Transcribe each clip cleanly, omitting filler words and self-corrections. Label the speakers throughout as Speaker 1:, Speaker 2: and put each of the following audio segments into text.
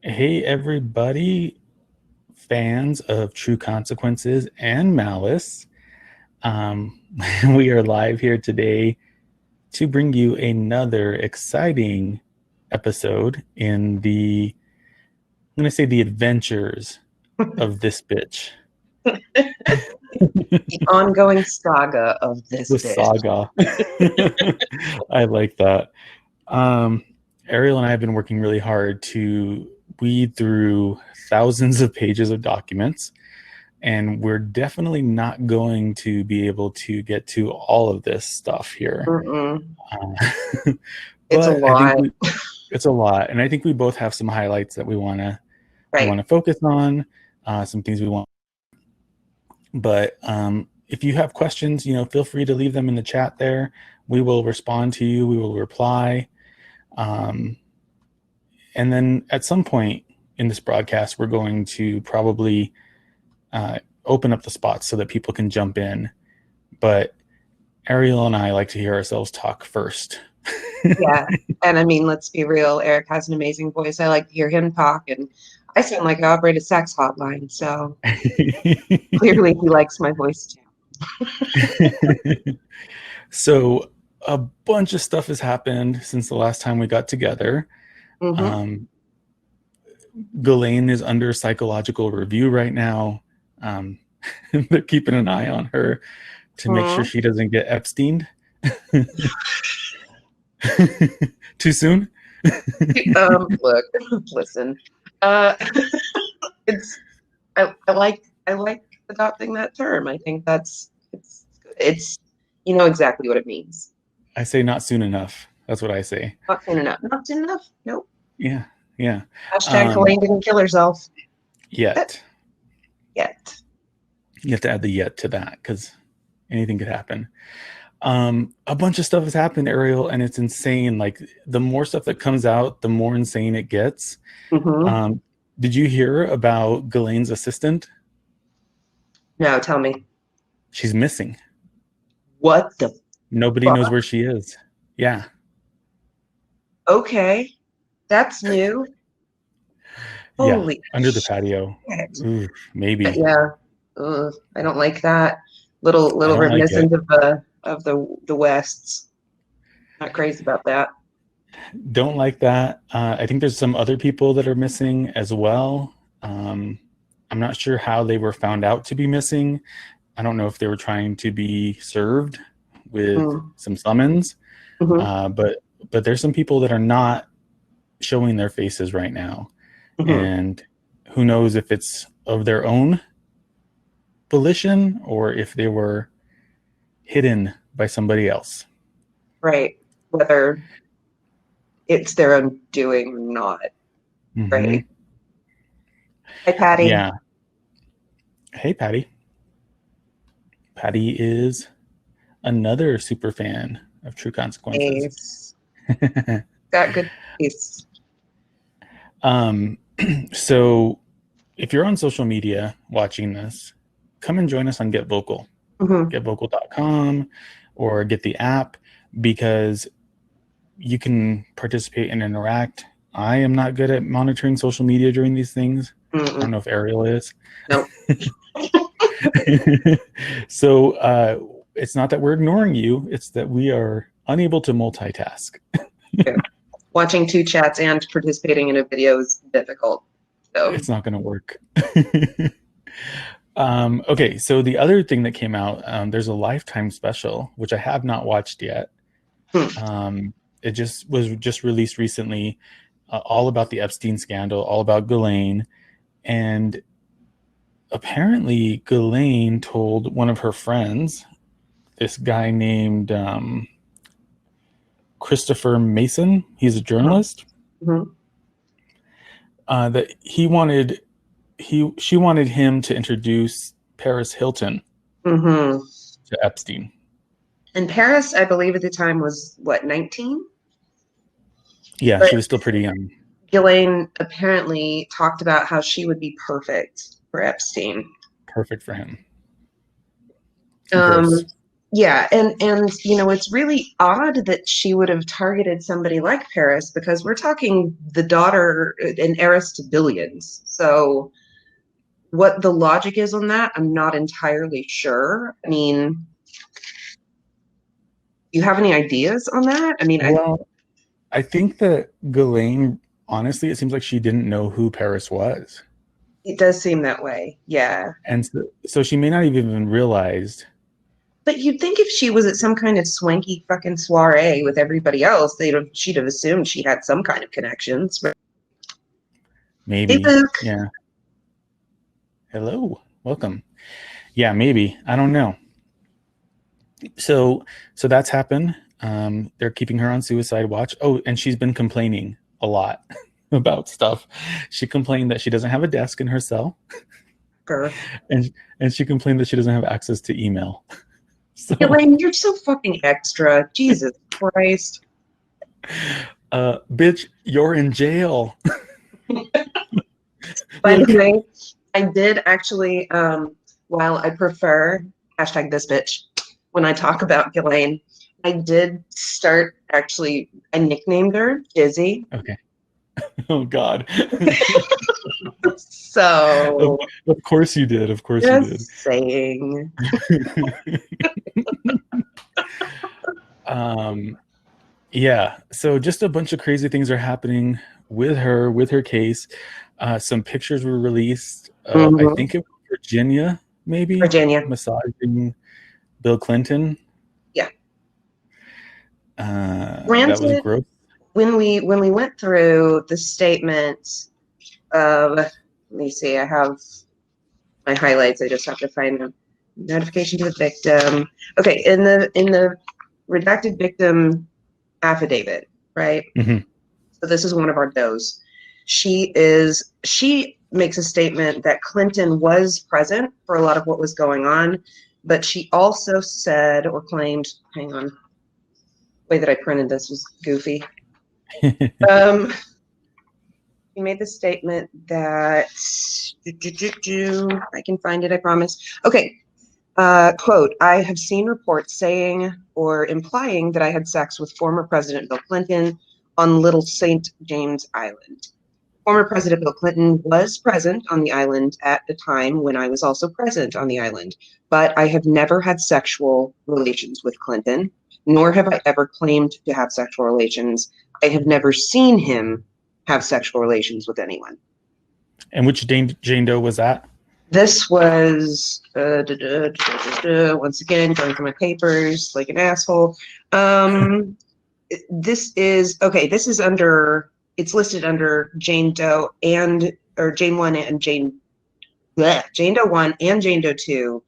Speaker 1: Hey, everybody, fans of True Consequences and Malice. Um, we are live here today to bring you another exciting episode in I'm going to say the adventures of this bitch.
Speaker 2: The ongoing saga of this
Speaker 1: The
Speaker 2: bitch.
Speaker 1: saga. I like that. Ariel and I have been working really hard to weed through thousands of pages of documents, and we're definitely not going to be able to get to all of this stuff here.
Speaker 2: It's a
Speaker 1: But I think
Speaker 2: lot.
Speaker 1: it's a lot, and I think we both have some highlights that we want to
Speaker 2: Right.
Speaker 1: focus on, some things we want. But if you have questions, feel free to leave them in the chat there. We will respond to you. We will reply. And then at some point in this broadcast, we're going to probably open up the spots so that people can jump in. But Ariel and I like to hear ourselves talk first.
Speaker 2: Yeah. And I mean, let's be real. Eric has an amazing voice. I like to hear him talk, and I sound like I operate a sex hotline. So clearly he likes my voice too.
Speaker 1: So a bunch of stuff has happened since the last time we got together.
Speaker 2: Mm-hmm.
Speaker 1: Ghislaine is under psychological review right now. They're keeping an eye on her to make sure she doesn't get Epsteined. Too soon?
Speaker 2: Look, listen. It's I like adopting that term. I think it's you know exactly what it means.
Speaker 1: I say not soon enough. That's what I say.
Speaker 2: Not soon enough. Not soon enough. Nope.
Speaker 1: Yeah.
Speaker 2: Hashtag Ghislaine didn't kill herself.
Speaker 1: Yet.
Speaker 2: Yet.
Speaker 1: You have to add the yet to that because anything could happen. A bunch of stuff has happened, Ariel, and it's insane. Like the more stuff that comes out, the more insane it gets.
Speaker 2: Mm-hmm.
Speaker 1: Did you hear about Ghislaine's assistant?
Speaker 2: No, tell me.
Speaker 1: She's missing.
Speaker 2: What the
Speaker 1: Nobody
Speaker 2: fuck?
Speaker 1: knows where she is. Yeah.
Speaker 2: Okay. That's new. Holy
Speaker 1: under the patio. Ooh, maybe.
Speaker 2: Yeah. I don't like that. Little reminiscent of the Wests. Not crazy about that.
Speaker 1: Don't like that. I think there's some other people that are missing as well. I'm not sure how they were found out to be missing. I don't know if they were trying to be served with some summons. But there's some people that are not showing their faces right now. And who knows if it's of their own volition or if they were hidden by somebody else.
Speaker 2: Right. Whether it's their own doing or not. Right. Hi, Patty.
Speaker 1: Yeah. Hey, Patty. Patty is another super fan of True Consequences.
Speaker 2: Nice. Got good taste.
Speaker 1: So if you're on social media watching this, come and join us on Get Vocal. GetVocal.com or get the app, because you can participate and interact. I am not good at monitoring social media during these things. I don't know if Ariel is.
Speaker 2: Nope.
Speaker 1: So it's not that we're ignoring you, it's that we are unable to multitask.
Speaker 2: Yeah. Watching two chats and participating in a video is difficult. So
Speaker 1: it's not going to work. Okay, so the other thing that came out, there's a Lifetime special, which I have not watched yet. It was released recently, all about the Epstein scandal, all about Ghislaine. And apparently Ghislaine told one of her friends, this guy named Christopher Mason, he's a journalist, that she wanted him to introduce Paris Hilton to Epstein.
Speaker 2: And Paris, I believe at the time was what, 19?
Speaker 1: Yeah, but she was still pretty young.
Speaker 2: Ghislaine apparently talked about how she would be perfect for Epstein.
Speaker 1: Perfect for him.
Speaker 2: Yeah, and you know, it's really odd that she would have targeted somebody like Paris because we're talking the daughter and heiress to billions. So what the logic is on that, I'm not entirely sure. I mean, you have any ideas on that? I mean,
Speaker 1: Well, I think that Ghislaine, honestly, it seems like she didn't know who Paris was.
Speaker 2: it does seem that way. Yeah.
Speaker 1: And so she may not have even realized.
Speaker 2: But you'd think if she was at some kind of swanky fucking soiree with everybody else, she'd have assumed she had some kind of connections. Hey,
Speaker 1: Maybe.
Speaker 2: Luke.
Speaker 1: Yeah. Hello. Welcome. Yeah, maybe. I don't know. So that's happened. They're keeping her on suicide watch. Oh, and she's been complaining a lot about stuff. She complained that she doesn't have a desk in her cell.
Speaker 2: Sure.
Speaker 1: And she complained that she doesn't have access to email. So
Speaker 2: Ghislaine, you're so fucking extra. Jesus Christ.
Speaker 1: bitch, you're in jail.
Speaker 2: By the way, I did actually, while I prefer hashtag this bitch when I talk about Ghislaine, I did start actually, I nicknamed her Jizzy.
Speaker 1: Okay. Oh God.
Speaker 2: So
Speaker 1: Of course you did. Of course you did.
Speaker 2: just saying.
Speaker 1: Yeah. So just a bunch of crazy things are happening with her case. Some pictures were released. I think it was Virginia, maybe
Speaker 2: Virginia.
Speaker 1: massaging Bill Clinton.
Speaker 2: Yeah.
Speaker 1: That was
Speaker 2: Granted,
Speaker 1: gross.
Speaker 2: when we went through the statement of, let me see, I have my highlights. I just have to find them. Notification to the victim. Okay, in the redacted victim affidavit, right?
Speaker 1: Mm-hmm.
Speaker 2: So this is one of our does. She makes a statement that Clinton was present for a lot of what was going on, but she also said or claimed, hang on, the way that I printed this was goofy. He made the statement that I can find it, I promise. Okay. Quote, I have seen reports saying or implying that I had sex with former President Bill Clinton on Little St. James Island. Former President Bill Clinton was present on the island at the time when I was also present on the island, but I have never had sexual relations with Clinton, nor have I ever claimed to have sexual relations. I have never seen him have sexual relations with anyone.
Speaker 1: And which Jane Doe was that?
Speaker 2: This was once again going through my papers like an asshole. This is okay. This is under. It's listed under Jane Doe or Jane 1 and Jane Doe 1 and Jane Doe 2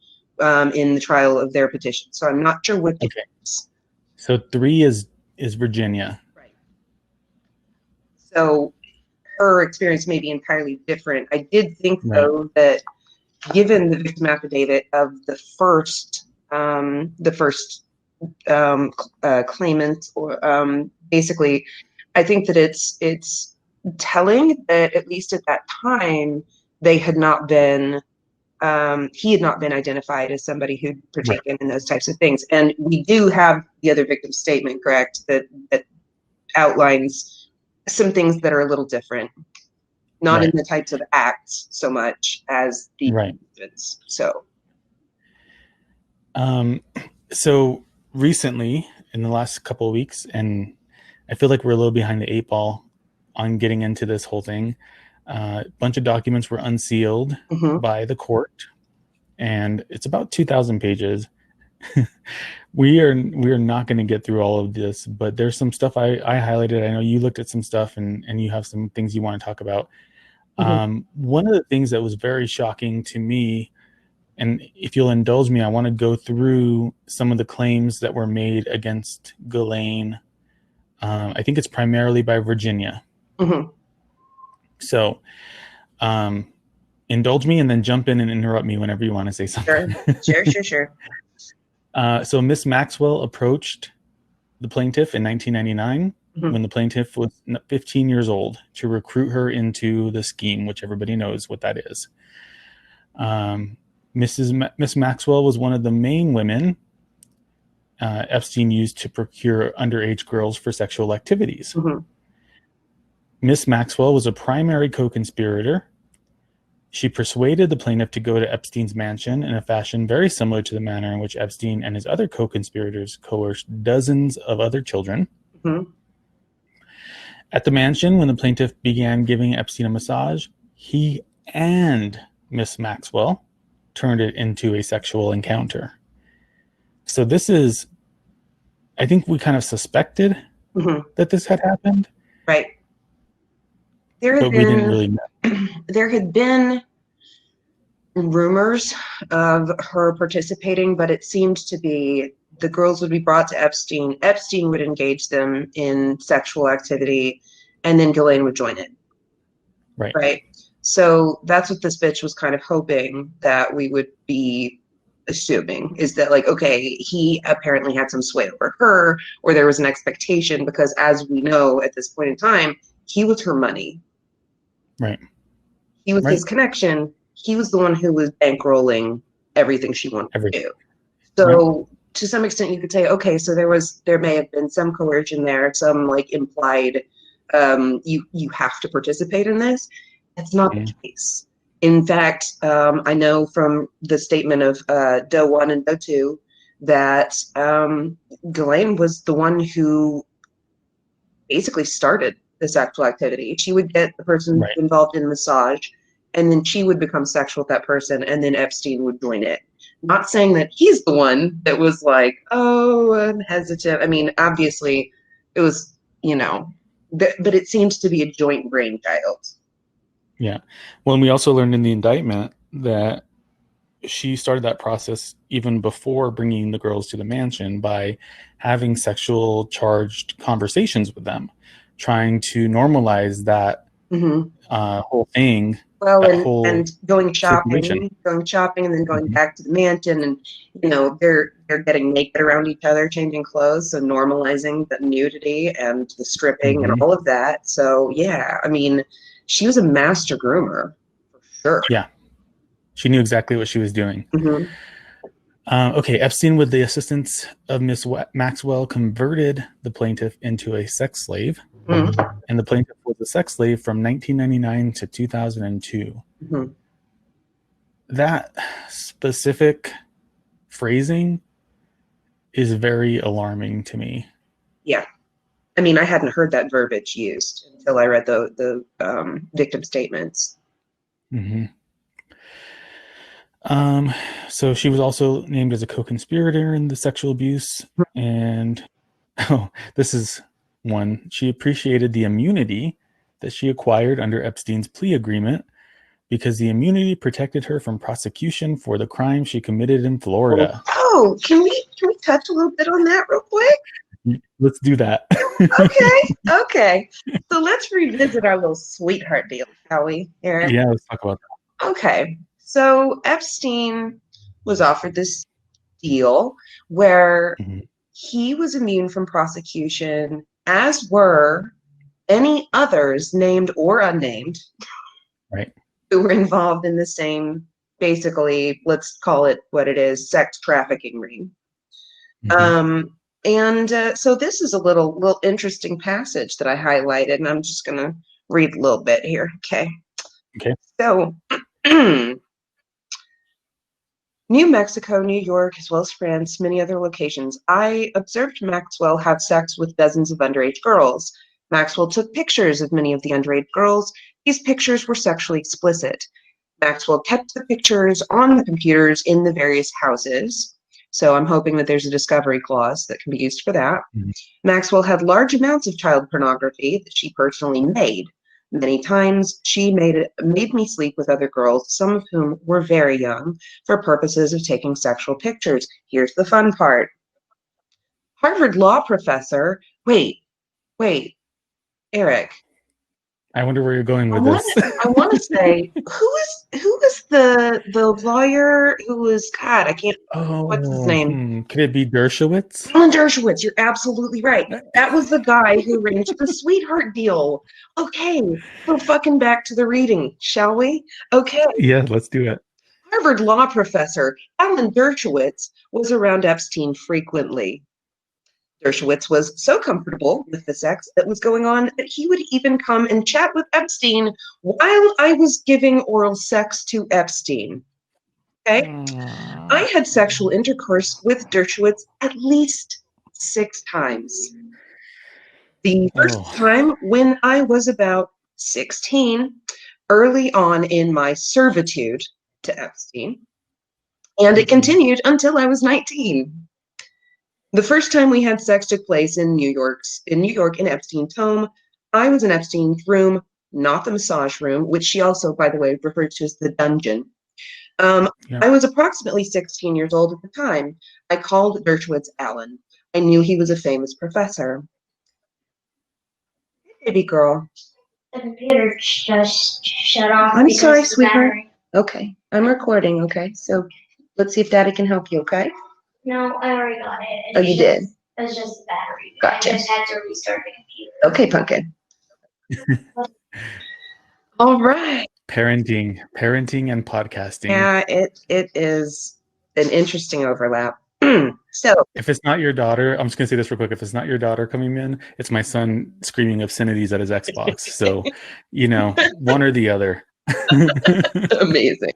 Speaker 2: in the trial of their petition. So I'm not sure what.
Speaker 1: Okay. So 3 is Virginia.
Speaker 2: Right. So her experience may be entirely different. I did think though that given the victim affidavit of the first claimant, or basically, I think that it's telling that at least at that time they had not been he had not been identified as somebody who'd partaken in those types of things. And we do have the other victim's statement, correct, that outlines some things that are a little different. Not in the types of acts so much as the incidents.
Speaker 1: So recently, in the last couple of weeks, and I feel like we're a little behind the 8 ball on getting into this whole thing. A bunch of documents were unsealed by the court, and it's about 2,000 pages. We are not going to get through all of this, but there's some stuff I highlighted. I know you looked at some stuff, and you have some things you want to talk about. One of the things that was very shocking to me, and if you'll indulge me, I want to go through some of the claims that were made against Ghislaine. I think it's primarily by Virginia. So indulge me and then jump in and interrupt me whenever you want to say something.
Speaker 2: Sure.
Speaker 1: So Miss Maxwell approached the plaintiff in 1999 when the plaintiff was 15 years old to recruit her into the scheme, which everybody knows what that is. Miss Maxwell was one of the main women Epstein used to procure underage girls for sexual activities.
Speaker 2: Mm-hmm.
Speaker 1: Miss Maxwell was a primary co-conspirator. She persuaded the plaintiff to go to Epstein's mansion in a fashion very similar to the manner in which Epstein and his other co-conspirators coerced dozens of other children.
Speaker 2: Mm-hmm.
Speaker 1: At the mansion, when the plaintiff began giving Epstein a massage, he and Miss Maxwell turned it into a sexual encounter. So this is, I think we kind of suspected that this had happened.
Speaker 2: Right.
Speaker 1: But we didn't really know.
Speaker 2: There had been rumors of her participating, but it seemed to be the girls would be brought to Epstein. Epstein would engage them in sexual activity, and then Ghislaine would join it.
Speaker 1: Right.
Speaker 2: Right. So that's what this bitch was kind of hoping that we would be assuming, is that, like, okay, he apparently had some sway over her, or there was an expectation, because as we know at this point in time, he was her money.
Speaker 1: Right.
Speaker 2: He was his connection. He was the one who was bankrolling everything she wanted to do. So to some extent you could say, okay, so there may have been some coercion there, some like implied you have to participate in this. That's not the case. In fact, I know from the statement of Doe 1 and Doe 2 that Ghislaine was the one who basically started the sexual activity. She would get the person involved in massage, and then she would become sexual with that person, and then Epstein would join it. Not saying that he's the one that was like, oh, I'm hesitant. I mean, obviously it was, but it seems to be a joint brainchild.
Speaker 1: Yeah. Well, and we also learned in the indictment that she started that process even before bringing the girls to the mansion by having sexual charged conversations with them, trying to normalize that whole thing.
Speaker 2: Well, and going shopping, and then going back to the mansion, and they're getting naked around each other, changing clothes, so normalizing the nudity and the stripping and all of that. So yeah, I mean, she was a master groomer for sure.
Speaker 1: Yeah, she knew exactly what she was doing. Okay, Epstein, with the assistance of Miss Maxwell, converted the plaintiff into a sex slave. And the plaintiff was a sex slave from 1999 to 2002. That specific phrasing is very alarming to me.
Speaker 2: Yeah. I mean, I hadn't heard that verbiage used until I read the victim statements.
Speaker 1: So she was also named as a co-conspirator in the sexual abuse. And this is one. She appreciated the immunity that she acquired under Epstein's plea agreement because the immunity protected her from prosecution for the crime she committed in Florida.
Speaker 2: Oh, can we touch a little bit on that real quick?
Speaker 1: Let's do that.
Speaker 2: Okay. So let's revisit our little sweetheart deal, shall we, Eric?
Speaker 1: Yeah, let's talk about that.
Speaker 2: Okay. So Epstein was offered this deal where he was immune from prosecution, as were any others, named or unnamed, who were involved in the same, basically, let's call it what it is, sex trafficking ring. So this is a little interesting passage that I highlighted, and I'm just going to read a little bit here. Okay. So New Mexico, New York, as well as France, many other locations. I observed Maxwell have sex with dozens of underage girls. Maxwell took pictures of many of the underage girls. These pictures were sexually explicit. Maxwell kept the pictures on the computers in the various houses. So I'm hoping that there's a discovery clause that can be used for that. Maxwell had large amounts of child pornography that she personally made. Many times she made me sleep with other girls, some of whom were very young, for purposes of taking sexual pictures. Here's the fun part. Harvard law professor, wait, Eric.
Speaker 1: I wonder where you're going with this.
Speaker 2: I want to say, who is the lawyer who was, God, I can't, what's his name?
Speaker 1: Could it be Dershowitz?
Speaker 2: Alan Dershowitz, you're absolutely right. That was the guy who arranged the sweetheart deal. Okay, so fucking back to the reading, shall we? Okay.
Speaker 1: Yeah, let's do it.
Speaker 2: Harvard law professor Alan Dershowitz was around Epstein frequently. Dershowitz was so comfortable with the sex that was going on that he would even come and chat with Epstein while I was giving oral sex to Epstein. Okay? I had sexual intercourse with Dershowitz at least 6 times. The first time when I was about 16, early on in my servitude to Epstein, and it continued until I was 19. The first time we had sex took place in New York, in Epstein's home. I was in Epstein's room, not the massage room, which she also, by the way, referred to as the dungeon. I was approximately 16 years old at the time. I called Dershowitz Alan. I knew he was a famous professor. Hey, baby girl.
Speaker 3: The computer just shut off.
Speaker 2: I'm sorry, sweetheart. Okay, I'm recording, okay? So let's see if Daddy can help you, okay?
Speaker 3: No, I already got it.
Speaker 2: Oh, you did?
Speaker 3: It was just the battery.
Speaker 2: Gotcha.
Speaker 3: I just had to restart the computer.
Speaker 2: Okay, pumpkin. All right.
Speaker 1: Parenting and podcasting.
Speaker 2: Yeah, it is an interesting overlap. So
Speaker 1: if it's not your daughter, I'm just gonna say this real quick. If it's not your daughter coming in, it's my son screaming obscenities at his Xbox. So, one or the other.
Speaker 2: Amazing.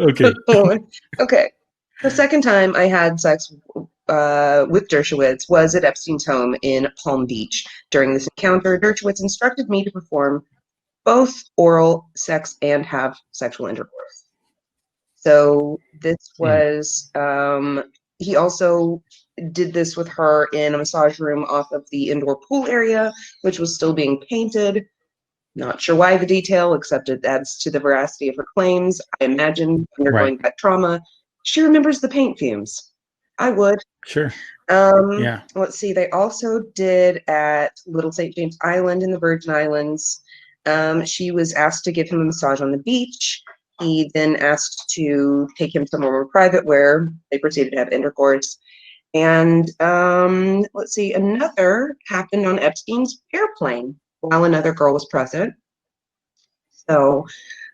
Speaker 1: Okay.
Speaker 2: Okay. The second time I had sex with Dershowitz was at Epstein's home in Palm Beach. During this encounter, Dershowitz instructed me to perform both oral sex and have sexual intercourse. So this was, he also did this with her in a massage room off of the indoor pool area, which was still being painted. Not sure why the detail, except it adds to the veracity of her claims. I imagine undergoing that trauma, she remembers the paint fumes. I would.
Speaker 1: Sure.
Speaker 2: Yeah. Let's see. They also did at Little St. James Island in the Virgin Islands. She was asked to give him a massage on the beach. He then asked to take him somewhere more private where they proceeded to have intercourse. And let's see, another happened on Epstein's airplane while another girl was present. So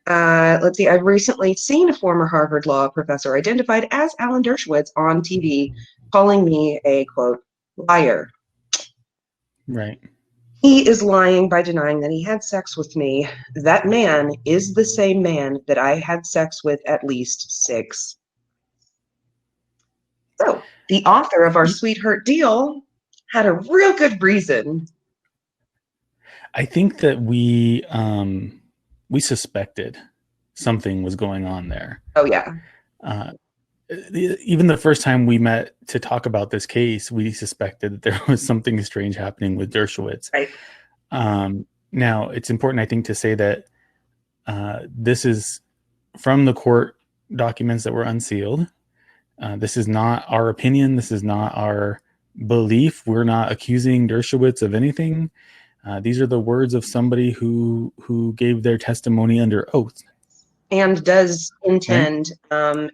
Speaker 2: let's see, I've recently seen a former Harvard law professor identified as Alan Dershowitz on TV, calling me a, quote, liar.
Speaker 1: Right.
Speaker 2: He is lying by denying that he had sex with me. That man is the same man that I had sex with at least 6. So the author of our Sweetheart deal had a real good reason.
Speaker 1: I think that we suspected something was going on there.
Speaker 2: Oh, yeah.
Speaker 1: Even the first time we met to talk about this case, we suspected that there was something strange happening with Dershowitz.
Speaker 2: Right.
Speaker 1: Now, it's important, I think, to say that this is from the court documents that were unsealed. This is not our opinion. This is not our belief. We're not accusing Dershowitz of anything. These are the words of somebody who gave their testimony under oath.
Speaker 2: And does intend,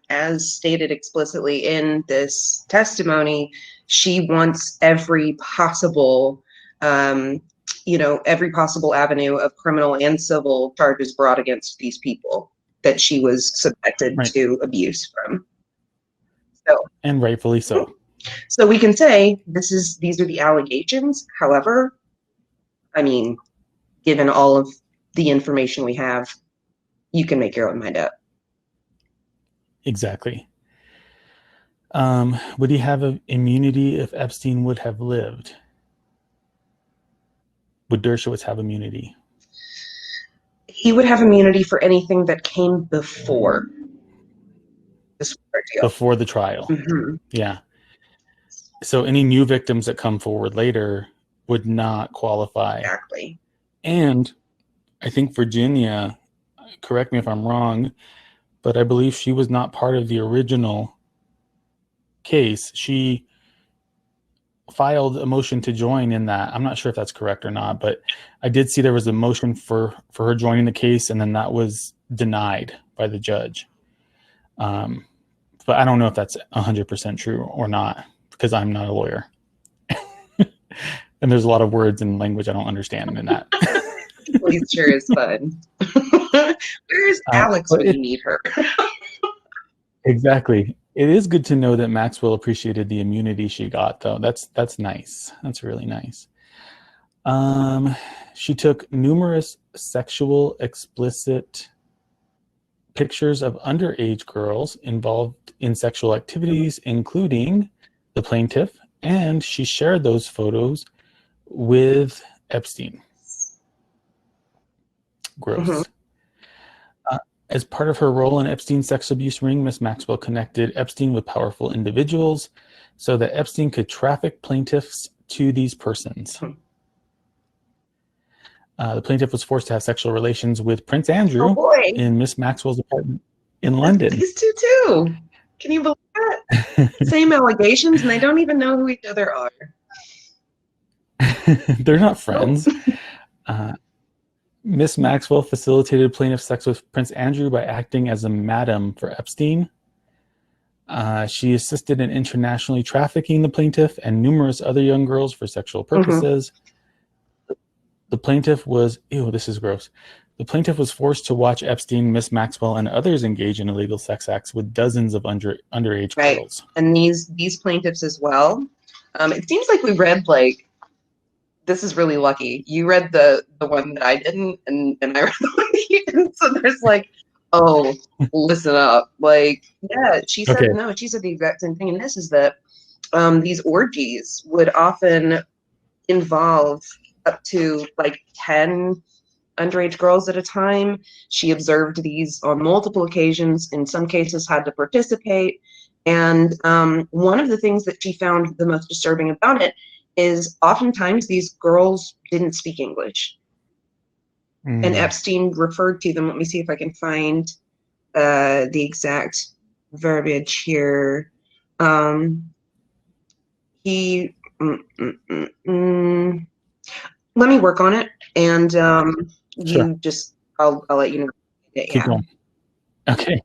Speaker 2: as stated explicitly in this testimony, she wants every possible, every possible avenue of criminal and civil charges brought against these people that she was subjected to abuse from. So,
Speaker 1: and rightfully so.
Speaker 2: So we can say these are the allegations. However, I mean, given all of the information we have, you can make your own mind up.
Speaker 1: Exactly. Would he have immunity if Epstein would have lived? Would Dershowitz have immunity?
Speaker 2: He would have immunity for anything that came before this deal.
Speaker 1: Before the trial.
Speaker 2: Mm-hmm.
Speaker 1: Yeah. So any new victims that come forward later would not qualify.
Speaker 2: Exactly.
Speaker 1: And I think Virginia, correct me if I'm wrong, but I believe she was not part of the original case. She filed a motion to join in that. I'm not sure if that's correct or not, but I did see there was a motion for her joining the case, and then that was denied by the judge. But I don't know if that's 100% true or not, because I'm not a lawyer. And there's a lot of words and language I don't understand in that.
Speaker 2: Well, he sure is fun. Where's Alex when you need her?
Speaker 1: Exactly. It is good to know that Maxwell appreciated the immunity she got, though. That's nice. That's really nice. She took numerous sexual explicit pictures of underage girls involved in sexual activities, including the plaintiff, and she shared those photos with Epstein. Gross. As part of her role in Epstein's sex abuse ring, Miss Maxwell connected Epstein with powerful individuals so that Epstein could traffic plaintiffs to these persons. The plaintiff was forced to have sexual relations with Prince Andrew in Miss Maxwell's apartment in London.
Speaker 2: These two too. Can you believe that? Same allegations, and they don't even know who each other are.
Speaker 1: They're not friends. Miss Maxwell facilitated plaintiff sex with Prince Andrew by acting as a madam for Epstein. She assisted in internationally trafficking the plaintiff and numerous other young girls for sexual purposes. The plaintiff was, ew, this is gross. The plaintiff was forced to watch Epstein, Miss Maxwell, and others engage in illegal sex acts with dozens of underage girls.
Speaker 2: And these plaintiffs as well. It seems like we read, like, this is really lucky. You read the one that I didn't, and I read the one that you didn't. So there's like, oh, listen up. Like, yeah, she said, no, she said the exact same thing. And this is that these orgies would often involve up to like 10 underage girls at a time. She observed these on multiple occasions, in some cases had to participate. And one of the things that she found the most disturbing about it is oftentimes these girls didn't speak English. And Epstein referred to them. Let me see if I can find the exact verbiage here. Let me work on it, and you just, I'll let you know.
Speaker 1: Keep going. Okay.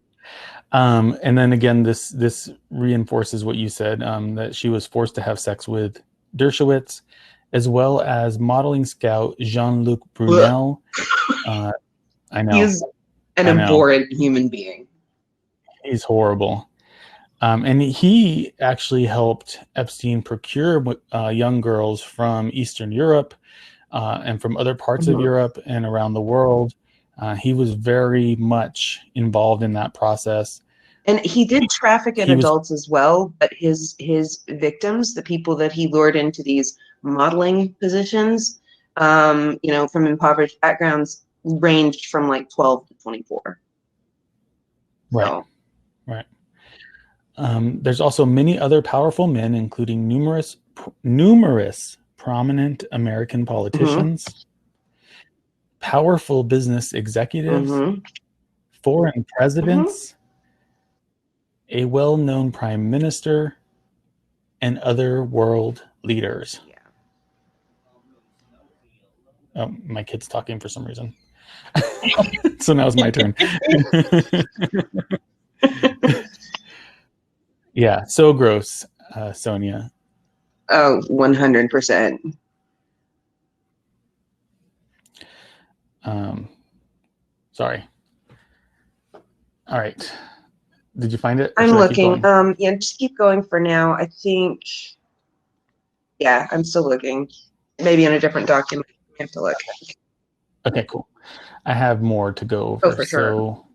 Speaker 1: And then again, this reinforces what you said, that she was forced to have sex with Dershowitz, as well as modeling scout Jean-Luc Brunel. I know.
Speaker 2: He's an abhorrent human being.
Speaker 1: He's horrible. And he actually helped Epstein procure young girls from Eastern Europe and from other parts of Europe and around the world. He was very much involved in that process.
Speaker 2: And he did traffic in adults as well, but his victims, the people that he lured into these modeling positions, from impoverished backgrounds, ranged from like 12 to 24.
Speaker 1: Right.
Speaker 2: So.
Speaker 1: Right. There's also many other powerful men, including numerous prominent American politicians, powerful business executives, foreign presidents, a well-known prime minister, and other world leaders.
Speaker 2: Yeah.
Speaker 1: Oh, my kid's talking for some reason. So now it's my turn. Yeah, so gross, Sonia.
Speaker 2: Oh, 100%.
Speaker 1: Sorry. All right. Did you find it?
Speaker 2: I'm looking. Yeah, just keep going for now. I think, yeah, I'm still looking. Maybe in a different document. I have to look.
Speaker 1: Okay, cool. I have more to go over.
Speaker 2: Oh, for sure.
Speaker 1: So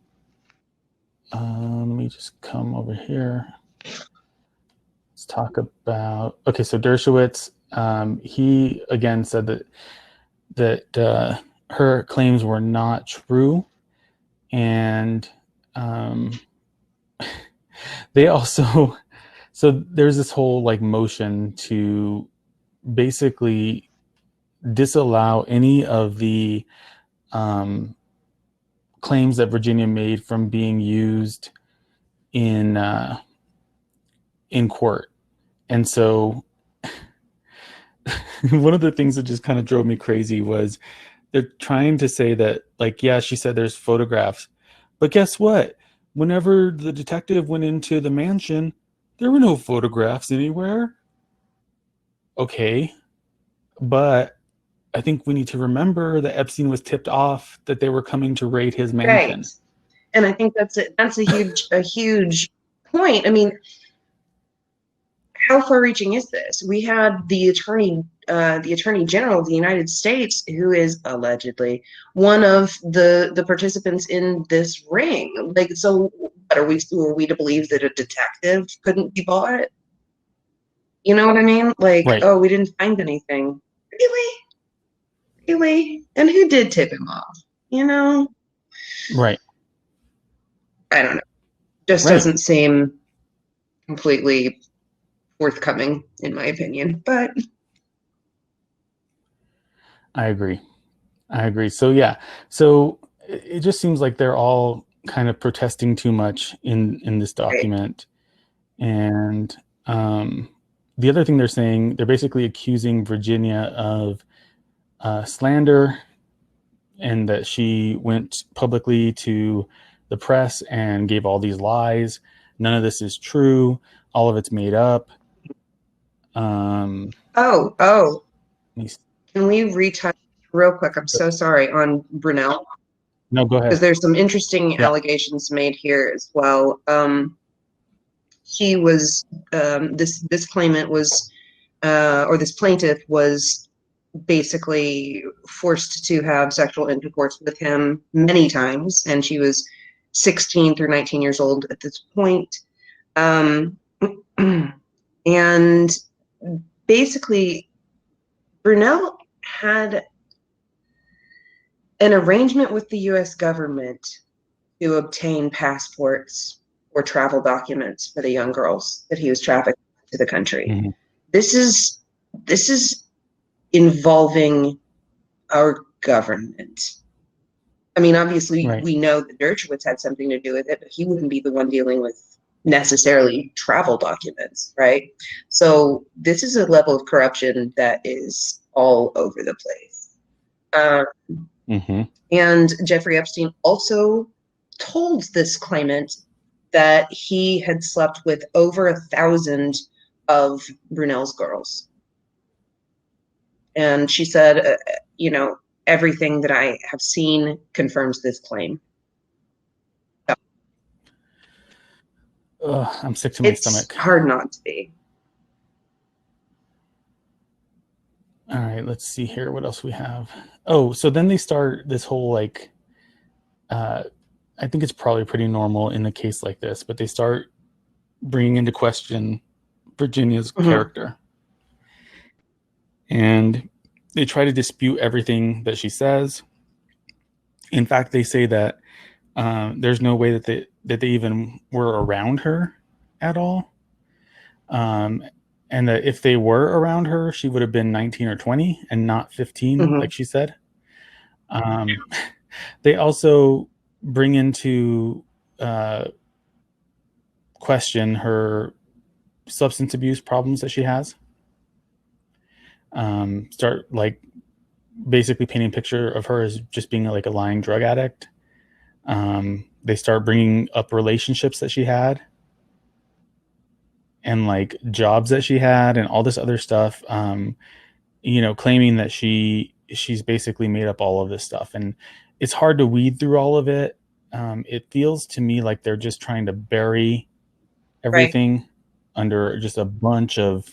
Speaker 1: let me just come over here. Let's talk about, okay, so Dershowitz, he again said that her claims were not true. And they also, so there's this whole like motion to basically disallow any of the claims that Virginia made from being used in court. And so one of the things that just kind of drove me crazy was they're trying to say that, like, yeah, she said there's photographs, but guess what? Whenever the detective went into the mansion, there were no photographs anywhere. Okay, but I think we need to remember that Epstein was tipped off that they were coming to raid his mansion.
Speaker 2: Right. And I think that's a huge point, I mean, how far-reaching is this? We had the attorney general of the United States, who is allegedly one of the participants in this ring. Like, so what were we to believe that a detective couldn't be bought? You know what I mean? Like,
Speaker 1: Right.
Speaker 2: oh, we didn't find anything. Really? And who did tip him off? You know?
Speaker 1: Right.
Speaker 2: I don't know. Just
Speaker 1: Right.
Speaker 2: doesn't seem completely forthcoming, in my opinion. But
Speaker 1: I agree. So yeah. So it just seems like they're all kind of protesting too much in this document. And the other thing they're saying, they're basically accusing Virginia of slander, and that she went publicly to the press and gave all these lies. None of this is true. All of it's made up.
Speaker 2: oh,
Speaker 1: let
Speaker 2: can we retouch real quick? I'm so sorry on Brunel,
Speaker 1: No, go
Speaker 2: because
Speaker 1: ahead.
Speaker 2: there's some interesting
Speaker 1: Yeah.
Speaker 2: allegations made here as well. He was this claimant was, or this plaintiff was basically forced to have sexual intercourse with him many times, and she was 16 through 19 years old at this point. And basically, Brunel had an arrangement with the US government to obtain passports or travel documents for the young girls that he was trafficking to the country.
Speaker 1: Mm-hmm.
Speaker 2: This is involving our government. I mean, obviously,
Speaker 1: Right.
Speaker 2: we know that Dershowitz had something to do with it, but he wouldn't be the one dealing with necessarily travel documents, right? So this is a level of corruption that is all over the place.
Speaker 1: Mm-hmm.
Speaker 2: And Jeffrey Epstein also told this claimant that he had slept with over 1,000 of Brunel's girls. And she said, everything that I have seen confirms this claim.
Speaker 1: I'm sick to my stomach.
Speaker 2: It's hard not to be.
Speaker 1: All right, let's see here. What else we have? Oh, so then they start this whole like, I think it's probably pretty normal in a case like this, but they start bringing into question Virginia's character. And they try to dispute everything that she says. In fact, they say that there's no way that they even were around her at all. And that if they were around her, she would have been 19 or 20 and not 15, like she said. They also bring into question her substance abuse problems that she has. Start like basically painting a picture of her as just being like a lying drug addict. They start bringing up relationships that she had and like jobs that she had and all this other stuff, claiming that she's basically made up all of this stuff. And it's hard to weed through all of it. It feels to me like they're just trying to bury everything under just a bunch of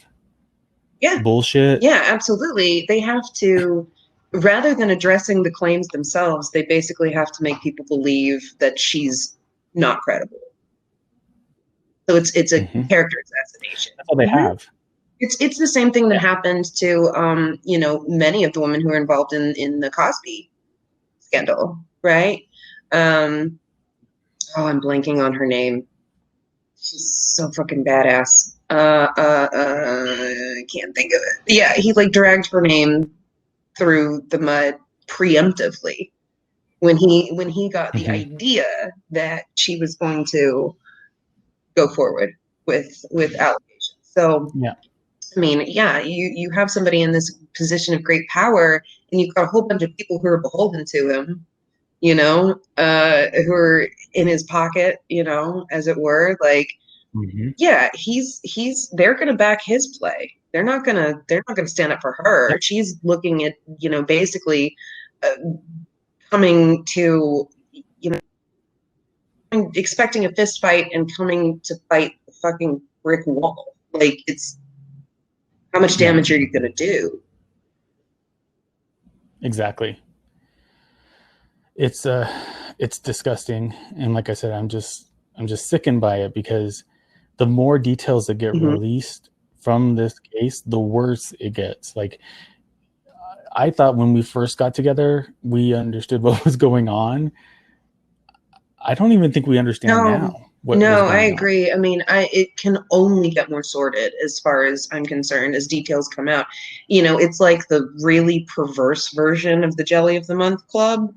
Speaker 1: bullshit.
Speaker 2: Yeah, absolutely. They have to, rather than addressing the claims themselves, they basically have to make people believe that she's not credible. So it's a character assassination.
Speaker 1: That's all they have.
Speaker 2: It's the same thing that happened to many of the women who were involved in the Cosby scandal, right? I'm blanking on her name. She's so fucking badass. I can't think of it. Yeah, he like dragged her name through the mud preemptively when he got the idea that she was going to go forward with allegations. So
Speaker 1: yeah,
Speaker 2: I mean, yeah, you have somebody in this position of great power, and you've got a whole bunch of people who are beholden to him, who are in his pocket, as it were. Like, yeah, they're gonna back his play. They're not gonna stand up for her. Yep. She's looking at, basically coming to, expecting a fist fight and coming to fight the fucking brick wall. Like, it's how much damage are you going to do?
Speaker 1: Exactly. It's disgusting, and like I said, I'm just sickened by it, because the more details that get released from this case, the worse it gets. Like, I thought when we first got together, we understood what was going on. I don't even think we understand now.
Speaker 2: No, I agree. I mean, it can only get more sordid as far as I'm concerned as details come out. You know, it's like the really perverse version of the Jelly of the Month Club.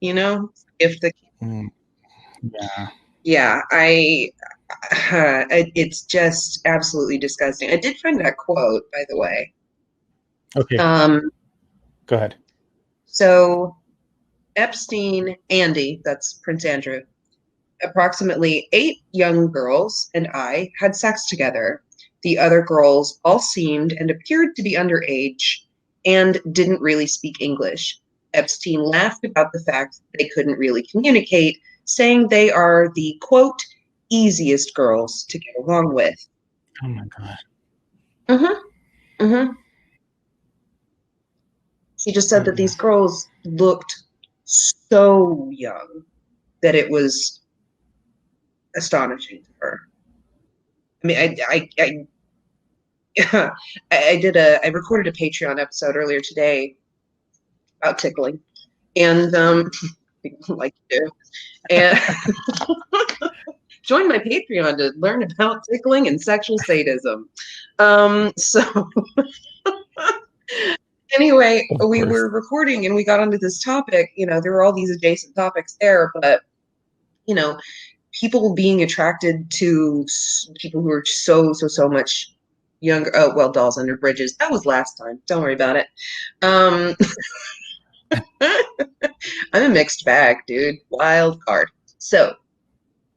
Speaker 2: You know, if the yeah, it's just absolutely disgusting. I did find that quote, by the way.
Speaker 1: Okay. Go ahead.
Speaker 2: So Epstein, Andy, that's Prince Andrew, approximately 8 young girls and I had sex together. The other girls all seemed and appeared to be underage and didn't really speak English. Epstein laughed about the fact that they couldn't really communicate, saying they are the, quote, easiest girls to get along with.
Speaker 1: Oh my God.
Speaker 2: He just said that these girls looked so young that it was astonishing to her. I mean, I recorded a Patreon episode earlier today about tickling, and like you do, and join my Patreon to learn about tickling and sexual sadism. So anyway, we were recording and we got onto this topic. You know, there were all these adjacent topics there, but you know, people being attracted to people who are so much younger. Oh, well, Dolls Under Bridges. That was last time. Don't worry about it. I'm a mixed bag, dude. Wild card. So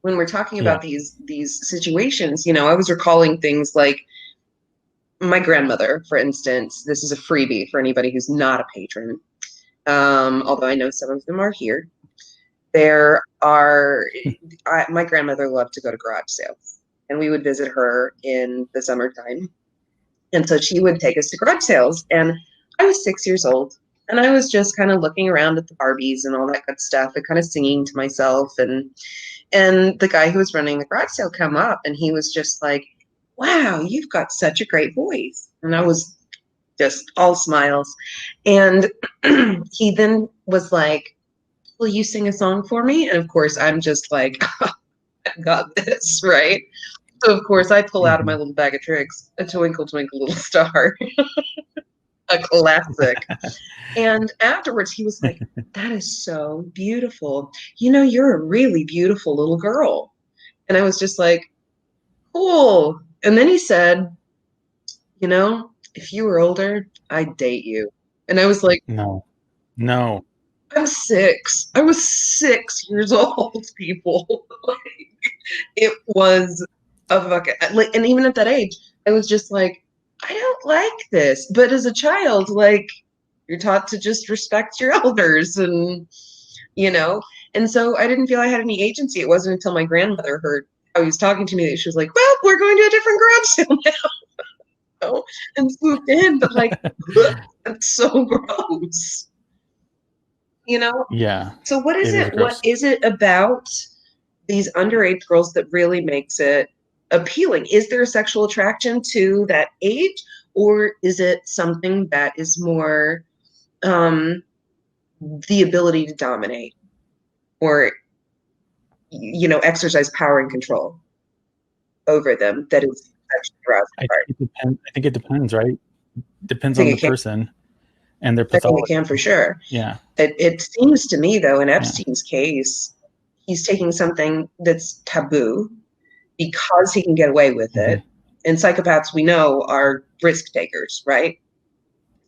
Speaker 2: when we're talking about these situations, you know, I was recalling things like my grandmother, for instance. This is a freebie for anybody who's not a patron. Although I know some of them are here. There are, my grandmother loved to go to garage sales, and we would visit her in the summertime. And so she would take us to garage sales, and I was 6 years old, and I was just kind of looking around at the Barbies and all that good stuff and kind of singing to myself. And the guy who was running the garage sale come up, and he was just like, wow, you've got such a great voice. And I was just all smiles. And he then was like, will you sing a song for me? And of course, I'm just like, oh, I got this, right? So of course, I pull out of my little bag of tricks, A Twinkle, Twinkle, Little Star, a classic. And afterwards, he was like, that is so beautiful. You know, you're a really beautiful little girl. And I was just like, cool. And then he said, you know, if you were older, I'd date you. And I was like,
Speaker 1: no.
Speaker 2: I'm 6. I was 6 years old, people. It was a fucking, like, and even at that age, I was just like, I don't like this. But as a child, like, you're taught to just respect your elders, and you know. And so I didn't feel I had any agency. It wasn't until my grandmother heard how he was talking to me that she was like, well, we're going to a different garage sale now. And swooped in, but like, that's so gross. You know?
Speaker 1: Yeah.
Speaker 2: So what is it? What is it about these underage girls that really makes it appealing? Is there a sexual attraction to that age, or is it something that is more the ability to dominate, or you know, exercise power and control over them that is sexually arousing?
Speaker 1: I think it depends, right? Depends on the person and their pathology.
Speaker 2: I think it can, for sure.
Speaker 1: Yeah.
Speaker 2: It seems to me, though, in Epstein's case, he's taking something that's taboo because he can get away with it. And psychopaths, we know, are risk takers, right?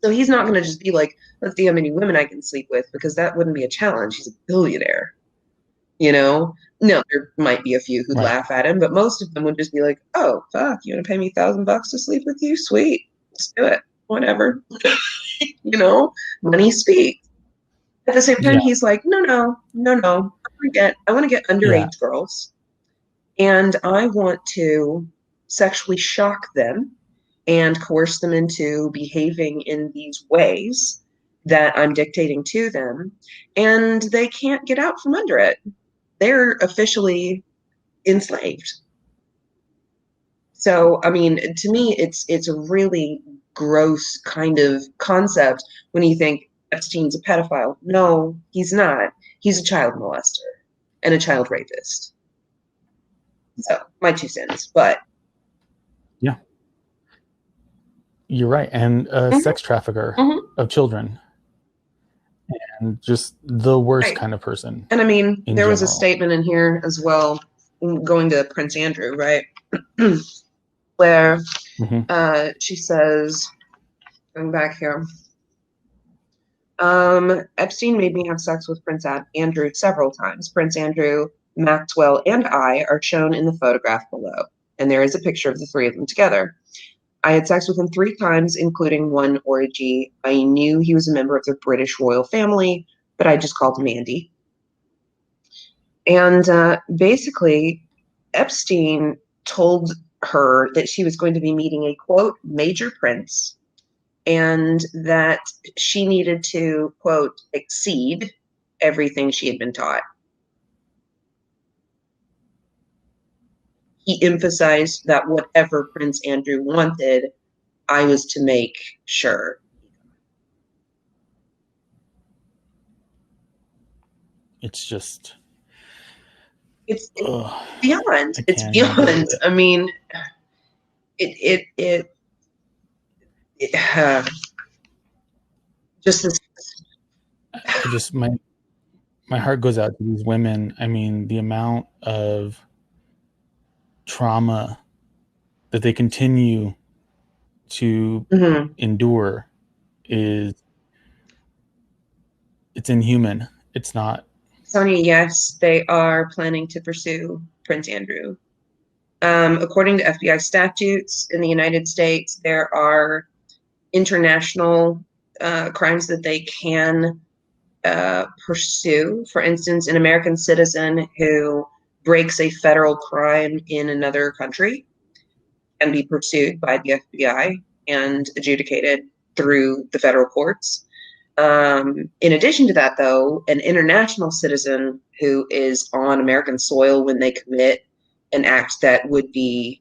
Speaker 2: So he's not going to just be like, let's see how many women I can sleep with, because that wouldn't be a challenge. He's a billionaire, you know? No, there might be a few who'd laugh at him, but most of them would just be like, oh, fuck, you want to pay me $1,000 to sleep with you? Sweet. Let's do it. Whatever. You know, money speaks. At the same time, he's like, no. want to get underage girls, and I want to sexually shock them and coerce them into behaving in these ways that I'm dictating to them, and they can't get out from under it. They're officially enslaved. So, I mean, to me, it's a really gross kind of concept when you think Epstein's a pedophile. No, he's not. He's a child molester and a child rapist. So, my 2 cents. But
Speaker 1: Yeah, you're right, and a sex trafficker of children, and just the worst kind of person.
Speaker 2: And I mean, there was a
Speaker 1: general.
Speaker 2: statement in here as well, going to Prince Andrew, right? Where she says, going back here, Epstein made me have sex with Prince Andrew several times. Prince Andrew, Maxwell, and I are shown in the photograph below, and there is a picture of the 3 of them together. I had sex with him 3 times, including one orgy. I knew he was a member of the British royal family, but I just called him Andy. And basically, Epstein told her that she was going to be meeting a, quote, major prince, and that she needed to, quote, exceed everything she had been taught. He emphasized that whatever Prince Andrew wanted, I was to make sure.
Speaker 1: It's just...
Speaker 2: It's beyond. It's beyond. I mean, just this.
Speaker 1: My heart goes out to these women. I mean, the amount of trauma that they continue to endure it's inhuman. It's not.
Speaker 2: Sonia, yes, they are planning to pursue Prince Andrew. According to FBI statutes in the United States, there are international crimes that they can pursue. For instance, an American citizen who breaks a federal crime in another country can be pursued by the FBI and adjudicated through the federal courts. In addition to that, though, an international citizen who is on American soil when they commit an act that would be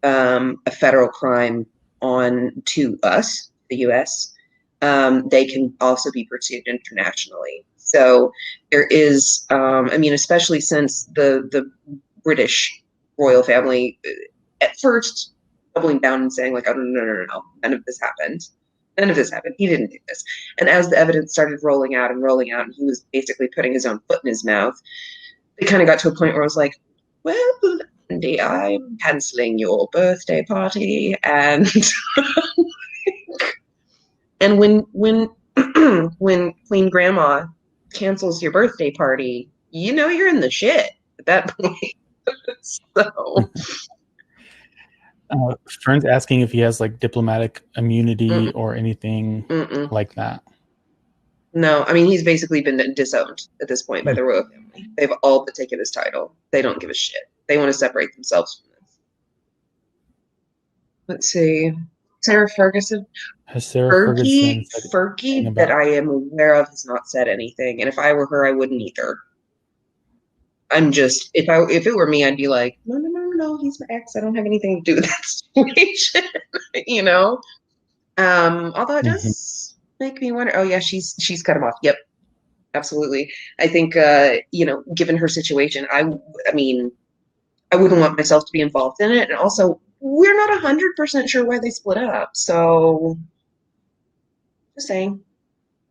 Speaker 2: a federal crime to us, the U.S., they can also be pursued internationally. So there is, I mean, especially since the British royal family at first doubling down and saying like, oh, no, none of this happened. None of this happened. He didn't do this. And as the evidence started rolling out, and he was basically putting his own foot in his mouth, it kind of got to a point where I was like, well, Andy, I'm canceling your birthday party. And and when when Queen Grandma cancels your birthday party, you know you're in the shit at that point. So
Speaker 1: Fern's asking if he has like diplomatic immunity or anything like that.
Speaker 2: No, I mean, he's basically been disowned at this point by the royal family. They've all but taken his title. They don't give a shit. They want to separate themselves from this. Let's see. Sarah Ferguson.
Speaker 1: Has Sarah Ferguson
Speaker 2: Fergie that I am aware of has not said anything. And if I were her, I wouldn't either. I'm just, if it were me, I'd be like, no, he's my ex. I don't have anything to do with that situation. You know? Although it does make me wonder. Oh yeah, she's cut him off. Yep. Absolutely. I think given her situation, I mean, I wouldn't want myself to be involved in it. And also, we're not 100% sure why they split up. So just saying.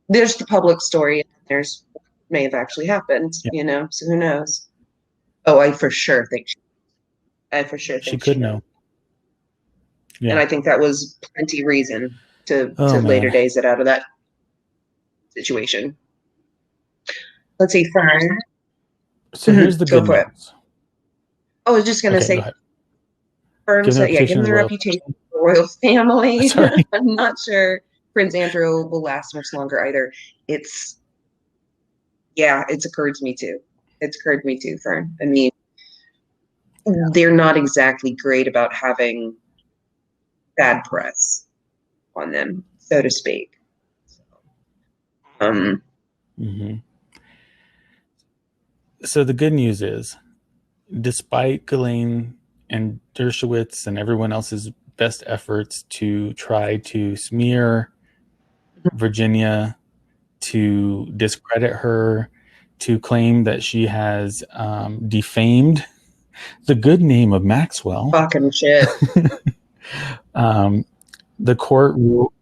Speaker 2: There's the public story. There's what may have actually happened, so who knows? Oh, I for sure think she
Speaker 1: could know. Yeah.
Speaker 2: And I think that was plenty reason to later days it out of that situation. Let's see, Fern.
Speaker 1: So here's the good news.
Speaker 2: I was just going to say, Fern said, given the reputation of the royal family, I'm not sure Prince Andrew will last much longer either. It's occurred to me too. It's occurred to me too, Fern. I mean, they're not exactly great about having bad press on them, so to speak.
Speaker 1: So the good news is, despite Ghislaine and Dershowitz and everyone else's best efforts to try to smear Virginia, to discredit her, to claim that she has defamed the good name of Maxwell,
Speaker 2: Fucking shit.
Speaker 1: the court ruled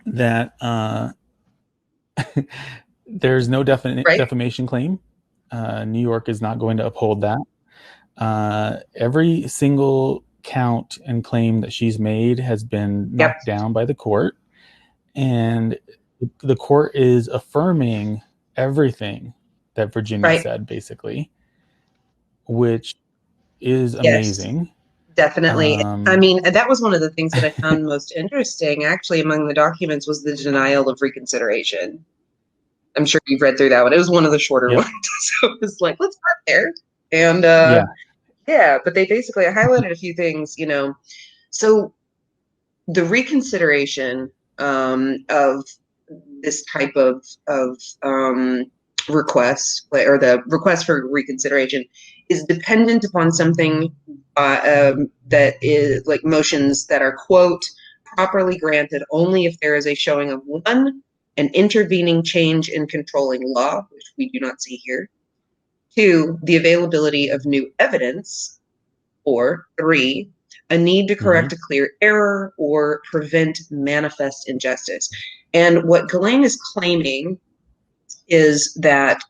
Speaker 1: that there's no defamation claim. New York is not going to uphold that. Every single count and claim that she's made has been knocked down by the court, and the court is affirming everything that Virginia said, basically, which is amazing.
Speaker 2: Definitely. I mean, that was one of the things that I found most interesting, actually, among the documents, was the denial of reconsideration. I'm sure you've read through that one. It was one of the shorter ones. So it was like, let's start there. And yeah, but they basically, I highlighted a few things, you know. So the reconsideration of this type of request, or the request for reconsideration, is dependent upon something that is like motions that are, quote, properly granted only if there is a showing of, one, an intervening change in controlling law, which we do not see here; two, the availability of new evidence; or three, a need to correct a clear error or prevent manifest injustice. And what Ghislaine is claiming is that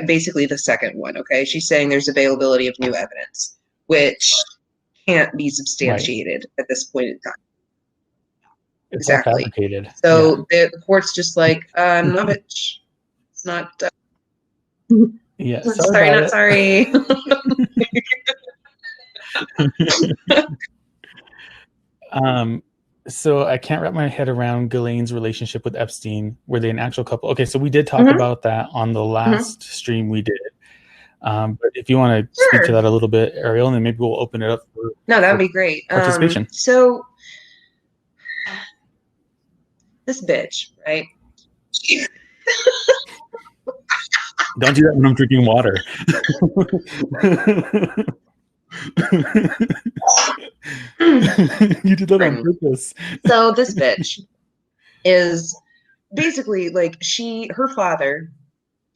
Speaker 2: basically the second one, okay? She's saying there's availability of new evidence, which can't be substantiated at this point in time.
Speaker 1: It's all fabricated.
Speaker 2: So the court's just like, no, bitch. It's not.
Speaker 1: Yeah.
Speaker 2: Sorry, not sorry.
Speaker 1: So I can't wrap my head around Ghislaine's relationship with Epstein. Were they an actual couple? Okay, so we did talk about that on the last stream we did. But if you want to speak to that a little bit, Ariel, and then maybe we'll open it up for
Speaker 2: that'd be great.
Speaker 1: Participation.
Speaker 2: So this bitch, right?
Speaker 1: Don't do that when I'm drinking water. You did that on purpose.
Speaker 2: So this bitch is basically like, her father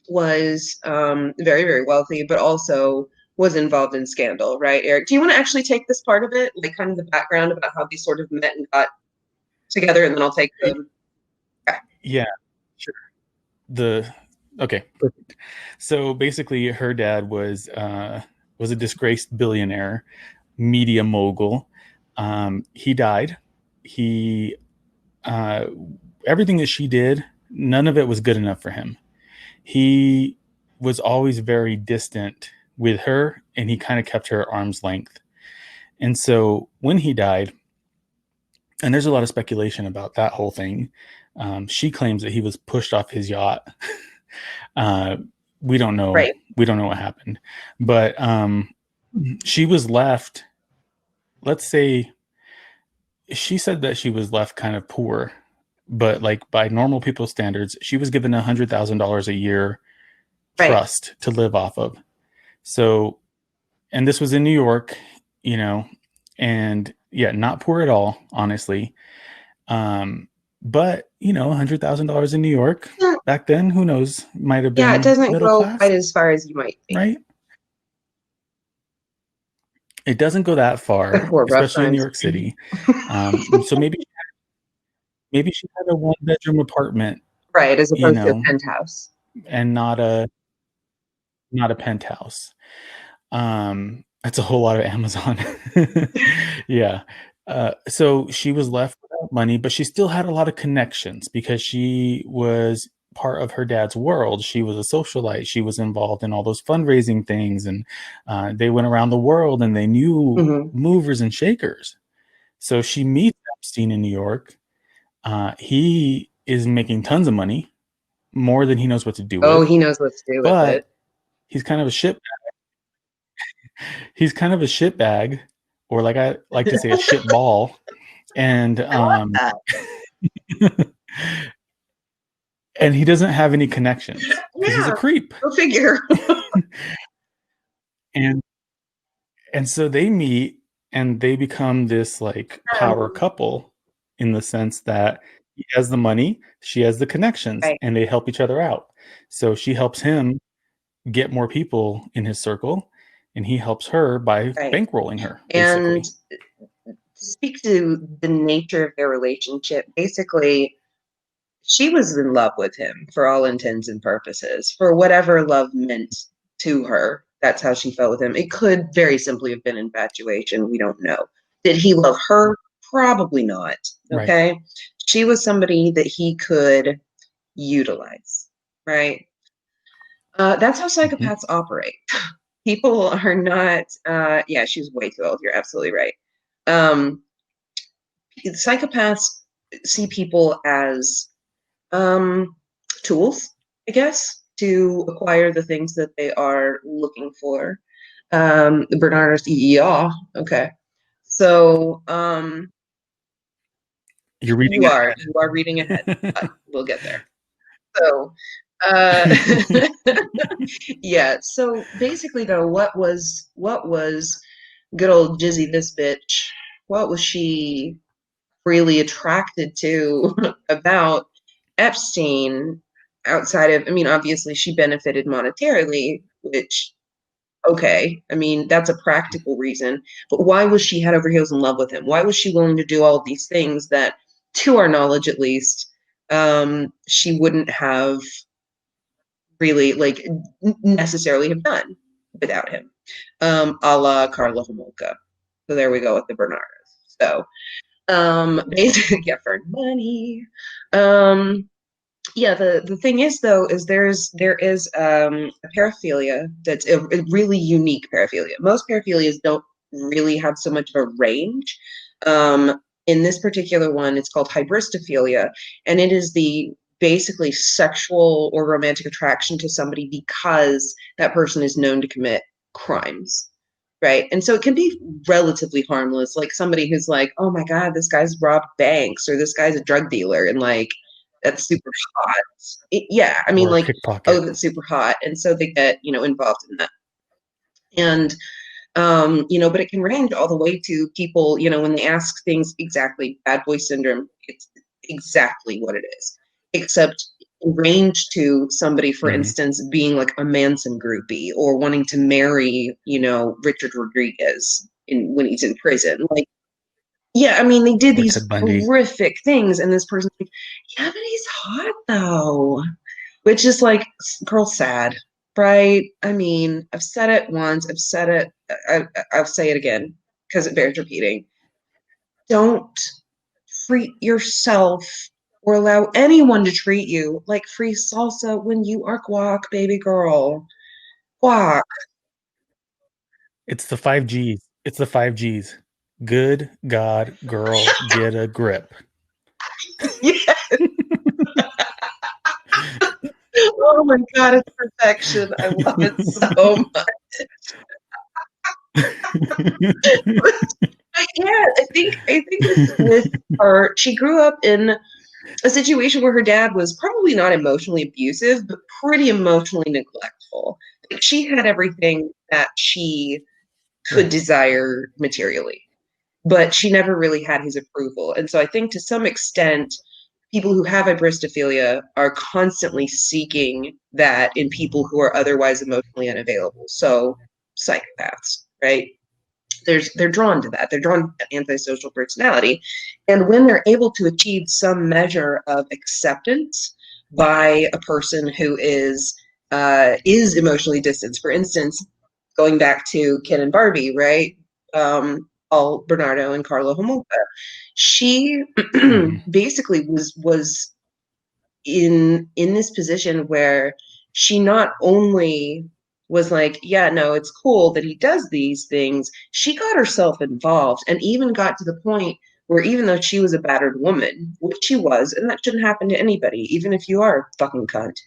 Speaker 2: was very, very wealthy, but also was involved in scandal, right, Eric? Do you want to actually take this part of it, like kind of the background about how they sort of met and got together, and then I'll take them. Okay.
Speaker 1: Yeah, sure. Okay, perfect. So basically, her dad was a disgraced billionaire, media mogul. He died. Everything that she did, none of it was good enough for him. He was always very distant with her, and he kind of kept her at arm's length. And so when he died, and there's a lot of speculation about that whole thing, she claims that he was pushed off his yacht. We don't know. Right. We don't know what happened, but she was left. Let's say she said that she was left kind of poor, but like by normal people's standards, she was given $100,000 a year trust to live off of. So, and this was in New York, you know, and yeah, not poor at all, honestly. But you know, $100,000 in New York back then, who knows, might have been.
Speaker 2: Yeah, it doesn't go
Speaker 1: class,
Speaker 2: quite as far as you might think.
Speaker 1: Right? It doesn't go that far, especially in New York City. So maybe she had a one-bedroom apartment,
Speaker 2: right, as opposed to a penthouse,
Speaker 1: and not a penthouse. That's a whole lot of Amazon. Yeah. So she was left without money, but she still had a lot of connections because she was part of her dad's world. She was a socialite. She was involved in all those fundraising things, and they went around the world, and they knew movers and shakers. So she meets Epstein in New York. He is making tons of money, more than he knows what to do
Speaker 2: Oh,
Speaker 1: with.
Speaker 2: he knows what to do with it.
Speaker 1: But he's kind of a shit. He's kind of a shit bag, or like I like to say, a shit ball. And
Speaker 2: That.
Speaker 1: and he doesn't have any connections because he's a
Speaker 2: Yeah,
Speaker 1: creep.
Speaker 2: go figure.
Speaker 1: And so they meet and they become this like power couple in the sense that he has the money, she has the connections,
Speaker 2: Right.
Speaker 1: and they help each other out. So she helps him get more people in his circle, and he helps her by
Speaker 2: Right.
Speaker 1: bankrolling her, basically.
Speaker 2: And to speak to the nature of their relationship, basically, she was in love with him for all intents and purposes, for whatever love meant to her. That's how she felt with him. It could very simply have been infatuation. We don't know. Did he love her? Probably not.
Speaker 1: Right.
Speaker 2: Okay. She was somebody that he could utilize, right? That's how psychopaths operate. People are not, yeah, she's way too old. You're absolutely right. Psychopaths see people as tools, I guess, to acquire the things that they are looking for. Bernardo's EER. Okay. So
Speaker 1: You're reading
Speaker 2: you are reading ahead, but we'll get there. So yeah, so basically though, what was good old Jizzy this bitch, what was she really attracted to about Epstein outside of, I mean, obviously she benefited monetarily, which, okay, I mean, that's a practical reason, but why was she head over heels in love with him? Why was she willing to do all of these things that, to our knowledge at least, she wouldn't have really, like, necessarily have done without him, a la Carla Homolka. So there we go with the Bernardos. So, basically, yeah, for money. Yeah, the thing is though, is there is a paraphilia that's a really unique paraphilia. Most paraphilias don't really have so much of a range. In this particular one, it's called hybristophilia, and it is the basically sexual or romantic attraction to somebody because that person is known to commit crimes. Right. And so it can be relatively harmless, like somebody who's like, oh my God, this guy's robbed banks, or this guy's a drug dealer, and like, that's super hot. Yeah, I mean,
Speaker 1: or
Speaker 2: like,
Speaker 1: pickpocket.
Speaker 2: oh, that's super hot. And so they get, involved in that. And, but it can range all the way to people, when they ask things exactly, bad boy syndrome, it's exactly what it is, except range to somebody, for instance, being like a Manson groupie or wanting to marry, Richard Rodriguez when he's in prison. Like, yeah, I mean, they did these horrific things, and this person's like, yeah, but he's hot though, which is like, girl, sad, right? I mean, I've said it once, I've said it, I'll say it again because it bears repeating. Don't treat yourself or allow anyone to treat you like free salsa when you are guac, baby girl. Guac.
Speaker 1: It's the 5Gs. It's the 5Gs. Good God, girl, get a grip.
Speaker 2: Yes. Oh my God, it's perfection. I love it so much. Yeah, I think with her, she grew up in a situation where her dad was probably not emotionally abusive, but pretty emotionally neglectful. Like, she had everything that she could desire materially, but she never really had his approval. And so I think to some extent, people who have hybristophilia are constantly seeking that in people who are otherwise emotionally unavailable. So psychopaths, right? They're drawn to that. They're drawn to antisocial personality. And when they're able to achieve some measure of acceptance by a person who is emotionally distanced, for instance, going back to Ken and Barbie, right? All Bernardo and Carla Homolka. She basically was in this position where she not only was like, yeah, no, it's cool that he does these things, she got herself involved and even got to the point where even though she was a battered woman, which she was, and that shouldn't happen to anybody, even if you are a fucking cunt.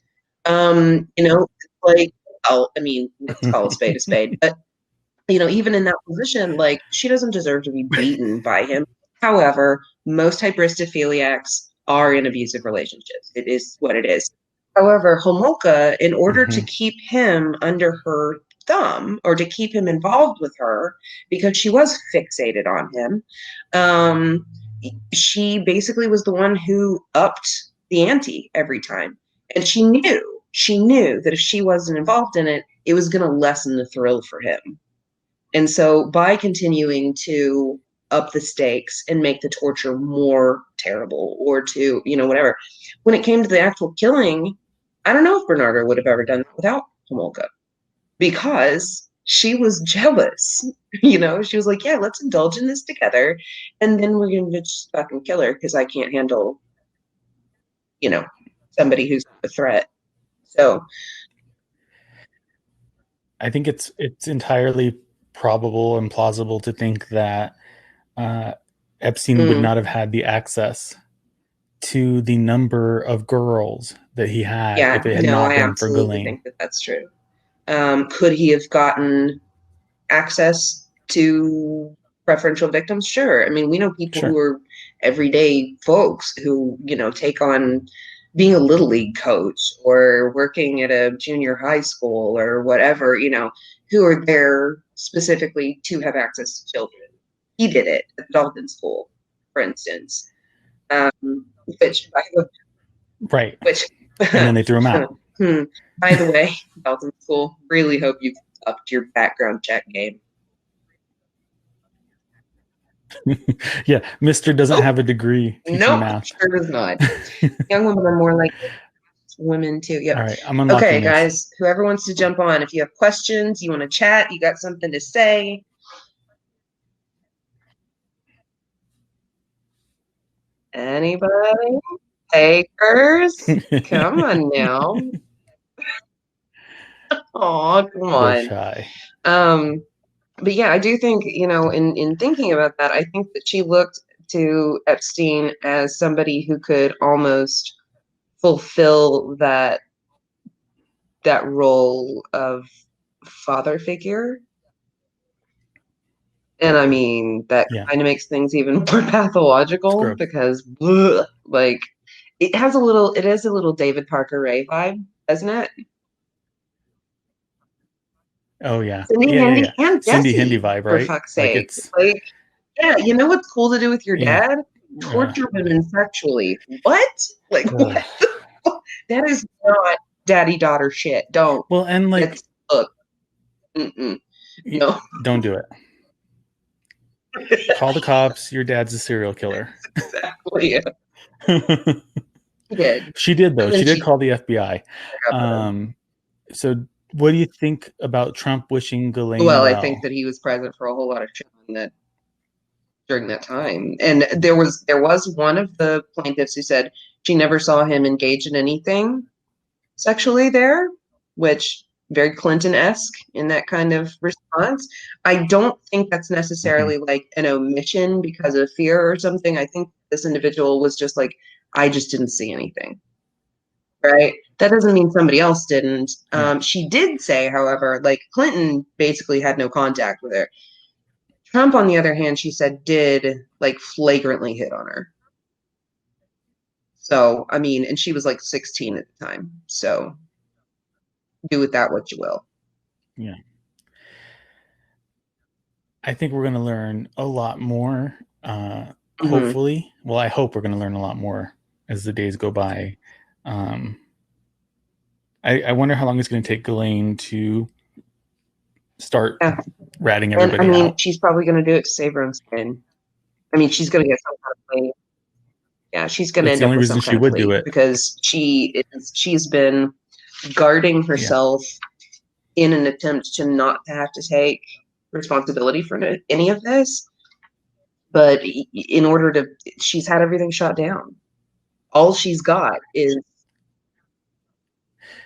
Speaker 2: Like, oh, I mean, let's call a spade, but even in that position, like, she doesn't deserve to be beaten by him. However, most hybristophiliacs are in abusive relationships. It is what it is. However, Homolka, in order to keep him under her thumb or to keep him involved with her, because she was fixated on him, she basically was the one who upped the ante every time. And she knew that if she wasn't involved in it, it was going to lessen the thrill for him. And so by continuing to up the stakes and make the torture more terrible or to, whatever, when it came to the actual killing, I don't know if Bernardo would have ever done that without Homolka, because she was jealous. She was like, yeah, let's indulge in this together. And then we're going to just fucking kill her because I can't handle, somebody who's a threat. So
Speaker 1: I think it's entirely probable and plausible to think that Epstein would not have had the access to the number of girls that he had if it had not been for Ghislaine.
Speaker 2: I think that that's true. Could he have gotten access to preferential victims? Sure. I mean, we know people who are everyday folks who, take on being a little league coach or working at a junior high school or whatever, who are there specifically to have access to children. He did it at the Dalton School, for instance. Which
Speaker 1: and then they threw him out.
Speaker 2: By the way, Dalton School, really hope you've upped your background check game.
Speaker 1: Yeah, Mr. doesn't have a degree teaching math.
Speaker 2: Sure does not. Young women are more like women too. Yep.
Speaker 1: All right, I'm unlocking
Speaker 2: Okay,
Speaker 1: this.
Speaker 2: guys, whoever wants to jump on, if you have questions, you want to chat, you got something to say. Anybody? Takers? Come on now. Oh, come on.
Speaker 1: They're shy.
Speaker 2: But yeah, I do think, in thinking about that, I think that she looked to Epstein as somebody who could almost fulfill that role of father figure. And I mean, that kind of makes things even more pathological because like it is a little David Parker Ray vibe, doesn't it?
Speaker 1: Oh yeah.
Speaker 2: Cindy Handy and
Speaker 1: Cindy
Speaker 2: Jesse,
Speaker 1: Handy vibe, right?
Speaker 2: For fuck's sake. Yeah, you know what's cool to do with your dad? Torture women sexually. What? Like what? That is not daddy-daughter shit. Don't.
Speaker 1: Well, and like,
Speaker 2: look. No.
Speaker 1: Don't do it. Call the cops. Your dad's a serial killer.
Speaker 2: Exactly. She did.
Speaker 1: She did, though. She did call the FBI. So what do you think about Trump wishing Ghislaine well?
Speaker 2: I think that he was present for a whole lot of shit during that time. And there was one of the plaintiffs who said she never saw him engage in anything sexually there, which very Clinton-esque in that kind of response. I don't think that's necessarily like an omission because of fear or something. I think this individual was just like, I just didn't see anything. Right? That doesn't mean somebody else didn't. She did say, however, like Clinton basically had no contact with her. Trump, on the other hand, she said did like flagrantly hit on her. So, I mean, and she was like 16 at the time. So do with that what you will.
Speaker 1: Yeah. I think we're going to learn a lot more, hopefully. Well, I hope we're going to learn a lot more as the days go by. I wonder how long it's going to take Ghislaine to start ratting everybody out. I mean,
Speaker 2: she's probably going to do it to save her own skin. I mean, she's going to get some kind of plea. Yeah, she's going to end up with some kind of plea. That's the only reason she would do it. Because she's been guarding herself in an attempt to not have to take responsibility for any of this. But in order to, she's had everything shot down. All she's got is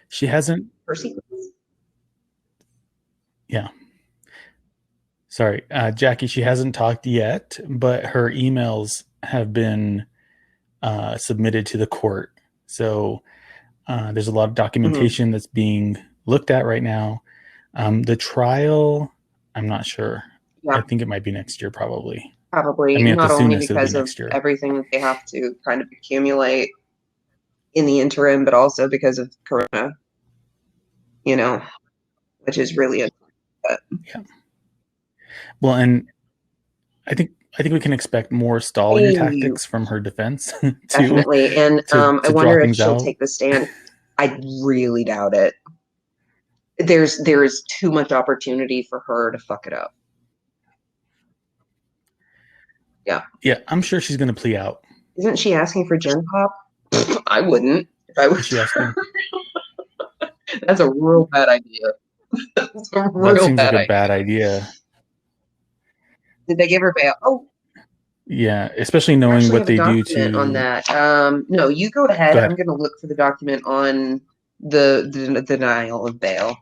Speaker 1: she hasn't.
Speaker 2: Her secrets.
Speaker 1: Yeah. Sorry, Jackie, she hasn't talked yet, but her emails have been submitted to the court. So there's a lot of documentation that's being looked at right now. The trial, I'm not sure.
Speaker 2: Yeah.
Speaker 1: I think it might be next year, probably.
Speaker 2: Probably,
Speaker 1: I mean, at
Speaker 2: not
Speaker 1: the
Speaker 2: only
Speaker 1: soonest, it'll be
Speaker 2: because of
Speaker 1: next year.
Speaker 2: everything that they have to kind of accumulate in the interim, but also because of Corona, you know, which is really a
Speaker 1: Yeah. Well, and I think we can expect more stalling tactics from her defense too.
Speaker 2: definitely. And
Speaker 1: to
Speaker 2: I
Speaker 1: draw
Speaker 2: wonder if
Speaker 1: things
Speaker 2: she'll
Speaker 1: out.
Speaker 2: take the stand. I really doubt it. There is too much opportunity for her to fuck it up. Yeah.
Speaker 1: Yeah, I'm sure she's going to plea out.
Speaker 2: Isn't she asking for Gen Pop? I wouldn't if I
Speaker 1: Is
Speaker 2: was
Speaker 1: she asking?
Speaker 2: That's a real bad idea. That's a
Speaker 1: That
Speaker 2: real
Speaker 1: seems like
Speaker 2: bad
Speaker 1: a
Speaker 2: idea.
Speaker 1: bad idea.
Speaker 2: Did they give her bail? Oh,
Speaker 1: Yeah, especially
Speaker 2: I
Speaker 1: knowing
Speaker 2: actually
Speaker 1: what
Speaker 2: have a
Speaker 1: they do
Speaker 2: document on
Speaker 1: to.
Speaker 2: that. No, you go ahead.
Speaker 1: Go ahead.
Speaker 2: I'm going to look for the document on the denial of bail.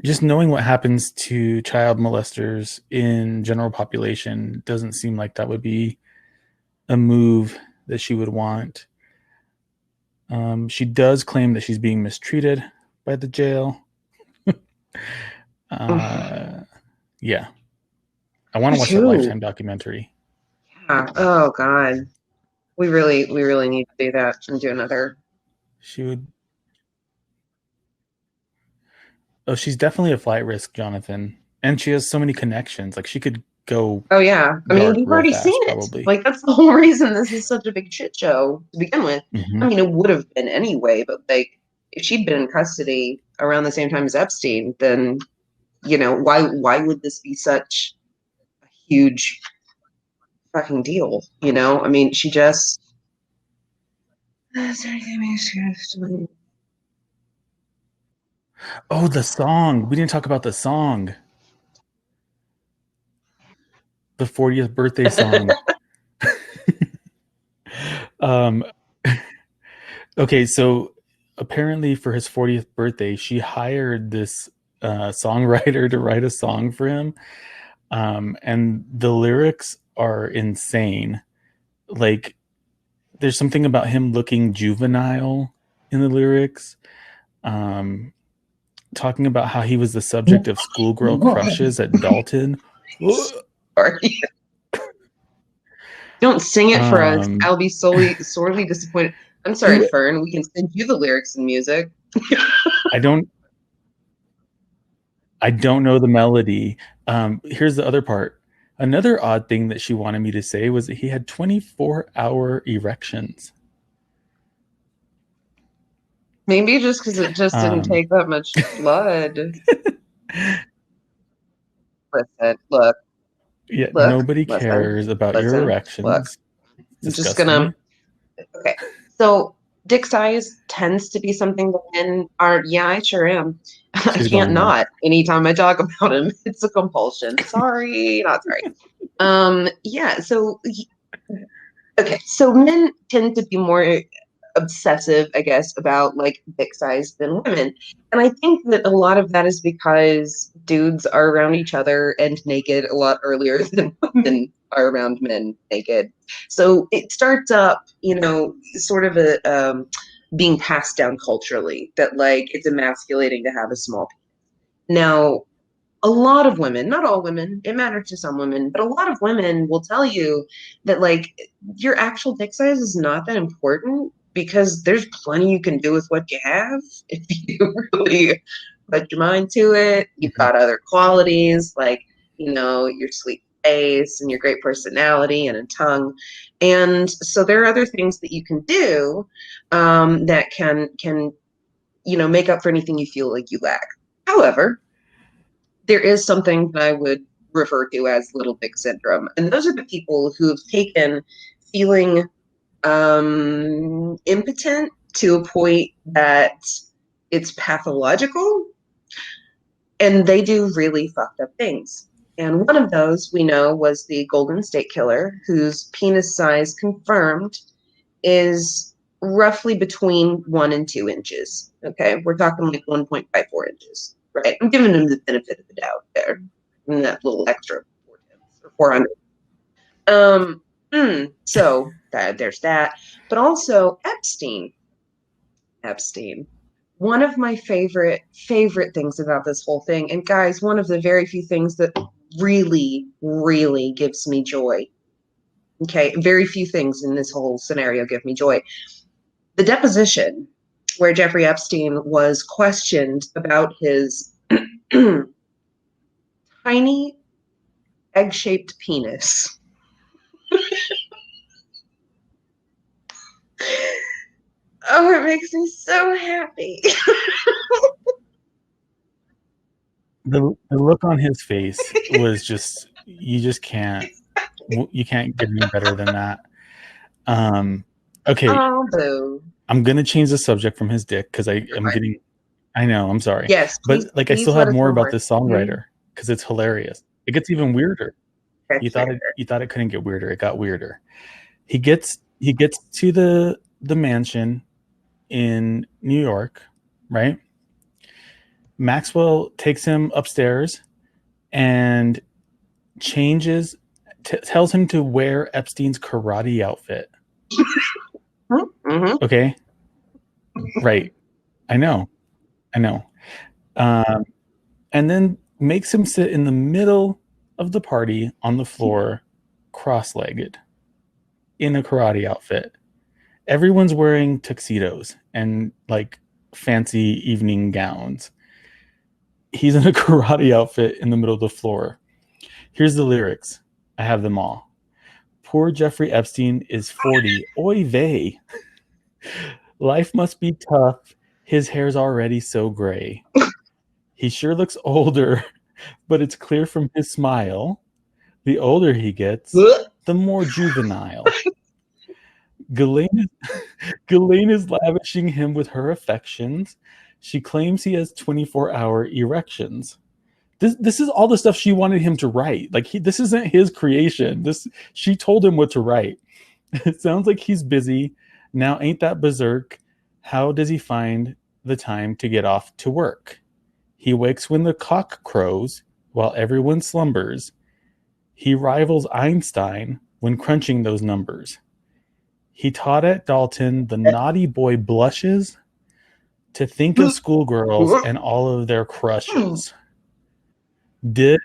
Speaker 1: Just knowing what happens to child molesters in general population doesn't seem like that would be a move that she would want. She does claim that she's being mistreated by the jail. Yeah. I want to watch that Lifetime documentary.
Speaker 2: Yeah. Oh God. We really need to do that and do another.
Speaker 1: She would. Oh, she's definitely a flight risk, Jonathan. And she has so many connections. Like she could go.
Speaker 2: Oh yeah. I mean,
Speaker 1: dark
Speaker 2: we've
Speaker 1: real
Speaker 2: already
Speaker 1: fast,
Speaker 2: seen it.
Speaker 1: probably.
Speaker 2: Like that's the whole reason this is such a big shit show to begin with.
Speaker 1: Mm-hmm.
Speaker 2: I mean, it would have been anyway, but like if she'd been in custody around the same time as Epstein, then why would this be such a huge fucking deal? I mean, she just.
Speaker 1: Oh, the song. We didn't talk about the song. The 40th birthday song. Okay, so apparently for his 40th birthday, she hired this songwriter to write a song for him. And the lyrics are insane. Like, there's something about him looking juvenile in the lyrics. Talking about how he was the subject of schoolgirl crushes at Dalton.
Speaker 2: Sorry. Don't sing it for us. I'll be sorely disappointed. I'm sorry, Fern. We can send you the lyrics and music.
Speaker 1: I don't know the melody. Here's the other part. Another odd thing that she wanted me to say was that he had 24-hour erections.
Speaker 2: Maybe just because it just didn't take that much blood. Look.
Speaker 1: Yeah, nobody cares about your erections.
Speaker 2: Look. I'm just gonna. Okay, so dick size tends to be something that men are. Yeah, I sure am. I can't not. Anytime I talk about him, it's a compulsion. Sorry, not sorry. Yeah. So, okay. So men tend to be more obsessive, I guess, about like dick size than women. And I think that a lot of that is because dudes are around each other and naked a lot earlier than women are around men naked. So it starts up, sort of a being passed down culturally that like it's emasculating to have a small penis. Now, a lot of women, not all women, it matters to some women, but a lot of women will tell you that like your actual dick size is not that important because there's plenty you can do with what you have if you really put your mind to it. You've got other qualities like, your sweet face and your great personality and a tongue. And so there are other things that you can do that can make up for anything you feel like you lack. However, there is something that I would refer to as little dick syndrome. And those are the people who have taken feeling impotent to a point that it's pathological and they do really fucked up things. And one of those we know was the Golden State Killer, whose penis size confirmed is roughly between 1 and 2 inches. Okay, we're talking like 1.54 inches. Right, I'm giving him the benefit of the doubt there, and that little extra 4 tenths or 400. So there's that. But also Epstein. One of my favorite things about this whole thing, and guys, one of the very few things that really, really gives me joy. Okay, very few things in this whole scenario give me joy. The deposition where Jeffrey Epstein was questioned about his tiny egg-shaped penis. Oh, it makes me so happy.
Speaker 1: The look on his face was just, you can't get any better than that. Okay,
Speaker 2: Oh, boo.
Speaker 1: I'm gonna change the subject from his dick because I know, I'm sorry.
Speaker 2: Yes, please,
Speaker 1: But like, I
Speaker 2: please
Speaker 1: still
Speaker 2: let
Speaker 1: have
Speaker 2: us
Speaker 1: more
Speaker 2: know
Speaker 1: about
Speaker 2: more.
Speaker 1: this songwriter because it's hilarious. It gets even weirder. You thought it couldn't get weirder. It got weirder. He gets to the mansion in New York, right? Maxwell takes him upstairs and tells him to wear Epstein's karate outfit.
Speaker 2: Mm-hmm.
Speaker 1: Okay, right. I know. And then makes him sit in the middle of the party on the floor, cross-legged, in a karate outfit. Everyone's wearing tuxedos and like fancy evening gowns. He's in a karate outfit in the middle of the floor. Here's the lyrics. I have them all. Poor Jeffrey Epstein is 40. Oy vey. Life must be tough. His hair's already so gray. He sure looks older, but it's clear from his smile. The older he gets, the more juvenile. Ghislaine is lavishing him with her affections. She claims he has 24-hour erections. This is all the stuff she wanted him to write. Like, this isn't his creation. She told him what to write. It sounds like he's busy. Now ain't that berserk? How does he find the time to get off to work? He wakes when the cock crows while everyone slumbers. He rivals Einstein when crunching those numbers. He taught at Dalton, the naughty boy blushes to think of schoolgirls and all of their crushes.
Speaker 2: It's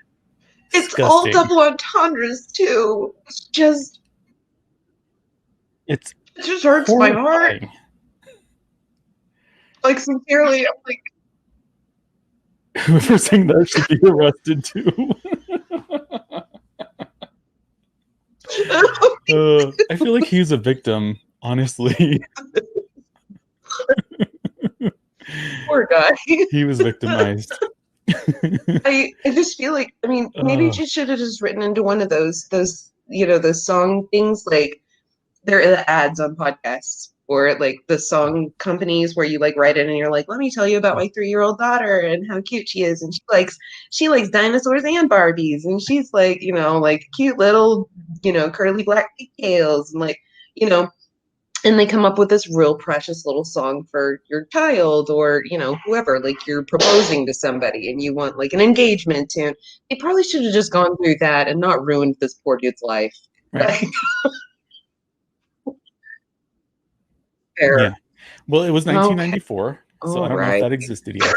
Speaker 2: all
Speaker 1: Disgusting.
Speaker 2: double entendres too.
Speaker 1: It
Speaker 2: just hurts my heart. Like, sincerely, I'm like,
Speaker 1: whoever saying that should be arrested too. I feel like he's a victim, honestly.
Speaker 2: Poor guy.
Speaker 1: He was victimized.
Speaker 2: I just feel like, I mean, maybe she should have just written into one of those those song things, like there are the ads on podcasts or like the song companies where you like write it and you're like, let me tell you about my 3-year-old daughter and how cute she is, and she likes dinosaurs and Barbies, and she's like, like cute little, curly black pigtails, and like, and they come up with this real precious little song for your child or, whoever, like you're proposing to somebody and you want like an engagement tune. They probably should have just gone through that and not ruined this poor dude's life.
Speaker 1: Right.
Speaker 2: Fair.
Speaker 1: Yeah. Well, it was 1994, so I don't know if that existed yet.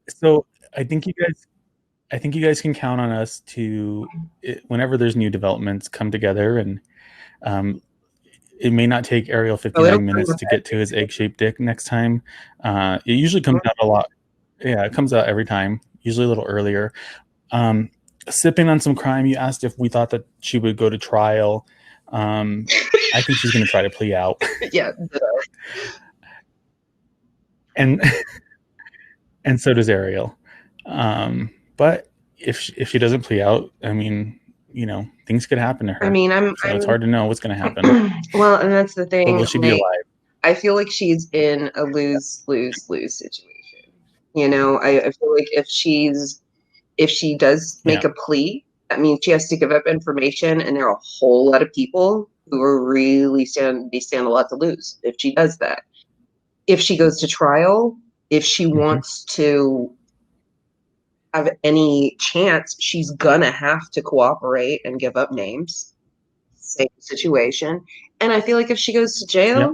Speaker 1: So I think you guys can count on us to, whenever there's new developments, come together, and it may not take Ariel 59 minutes to get to his egg-shaped dick next time. It usually comes out a lot. Yeah, it comes out every time, usually a little earlier. Sipping on some crime, you asked if we thought that she would go to trial. I think she's going to try to plea out.
Speaker 2: Yeah.
Speaker 1: And so does Ariel. But if she doesn't plea out, I mean, things could happen to her.
Speaker 2: I mean,
Speaker 1: it's hard to know what's going to happen.
Speaker 2: Well, and that's the thing.
Speaker 1: But will she be alive?
Speaker 2: I feel like she's in a lose-lose situation. I feel like if she does make a plea, that means she has to give up information, and there are a whole lot of people who are really stand a lot to lose if she does that. If she goes to trial, if she wants to have any chance, she's gonna have to cooperate and give up names. Same situation. And I feel like if she goes to jail,
Speaker 1: Yep.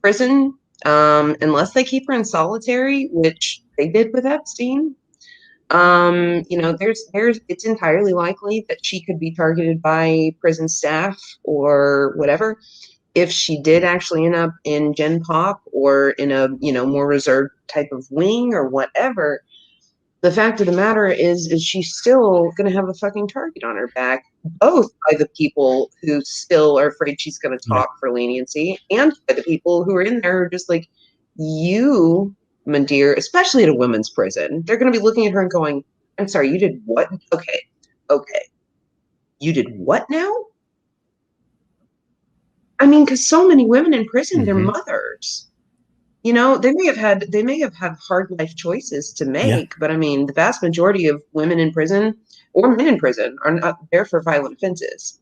Speaker 2: prison, unless they keep her in solitary, which they did with Epstein, there's it's entirely likely that she could be targeted by prison staff or whatever. If she did actually end up in Gen Pop or in a, more reserved type of wing or whatever, the fact of the matter is she's still going to have a fucking target on her back, both by the people who still are afraid she's going to
Speaker 1: Yeah.
Speaker 2: talk for leniency and by the people who are in there who are just like, you, my dear, especially at a women's prison, they're going to be looking at her and going, I'm sorry, you did what? Okay. You did what now? I mean, because so many women in prison, they're mothers. They may have had hard life choices to make, but I mean, the vast majority of women in prison or men in prison are not there for violent offenses.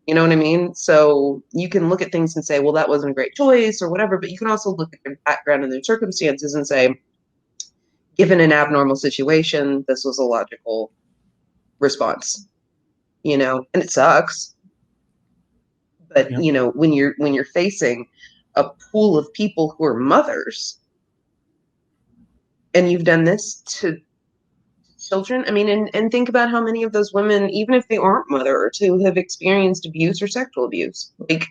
Speaker 2: You know what I mean? So you can look at things and say, well, that wasn't a great choice or whatever, but you can also look at their background and their circumstances and say, given an abnormal situation, this was a logical response, and it sucks. But, when you're facing a pool of people who are mothers and you've done this to children, I mean, and think about how many of those women, even if they aren't mothers, who have experienced abuse or sexual abuse, like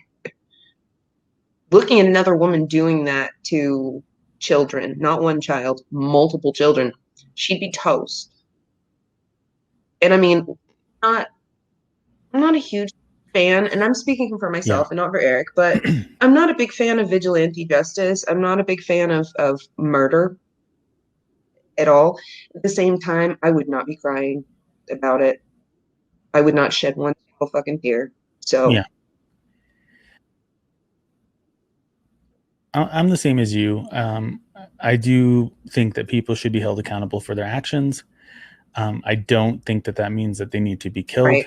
Speaker 2: looking at another woman doing that to children, not one child, multiple children, she'd be toast. And I mean, I'm not a huge fan, and I'm speaking for myself and not for Eric, but I'm not a big fan of vigilante justice. I'm not a big fan of murder at all. At the same time, I would not be crying about it. I would not shed one single fucking tear. So
Speaker 1: Yeah. I'm the same as you. I do think that people should be held accountable for their actions. I don't think that means that they need to be killed.
Speaker 2: Right.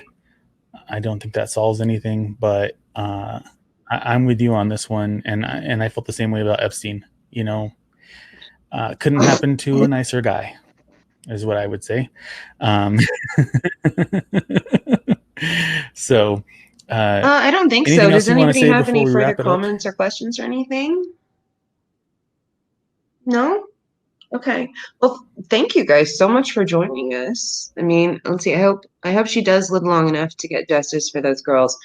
Speaker 1: I don't think that solves anything, but I'm with you on this one. And I felt the same way about Epstein. Couldn't happen to a nicer guy, is what I would say. So
Speaker 2: I don't think so. Does anybody have any further comments or questions or anything? No? Okay. Well, thank you guys so much for joining us. I mean, let's see. I hope she does live long enough to get justice for those girls.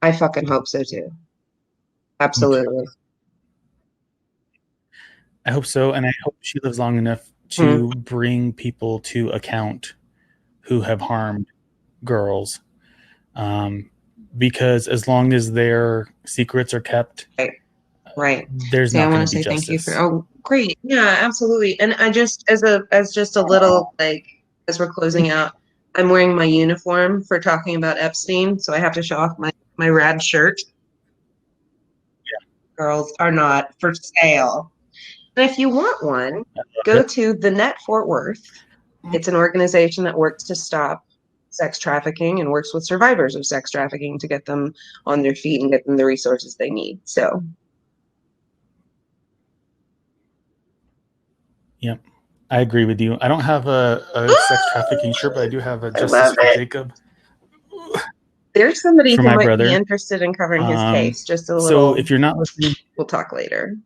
Speaker 2: I fucking hope so too. Absolutely.
Speaker 1: I hope so, and I hope she lives long enough to bring people to account who have harmed girls. Because as long as their secrets are kept,
Speaker 2: right,
Speaker 1: there's not going to be justice.
Speaker 2: Thank you for. Oh, great, yeah, absolutely. And I just as just a little as we're closing out, I'm wearing my uniform for talking about Epstein, so I have to show off my rad shirt.
Speaker 1: Yeah.
Speaker 2: Girls are not for sale. But if you want one, go to the Net Fort Worth. It's an organization that works to stop sex trafficking and works with survivors of sex trafficking to get them on their feet and get them the resources they need. So.
Speaker 1: Yep. I agree with you. I don't have a sex trafficking shirt, but I do have a Justice for Jacob.
Speaker 2: There's somebody who might be interested in covering his case. Just a little.
Speaker 1: So if you're not listening,
Speaker 2: we'll talk later.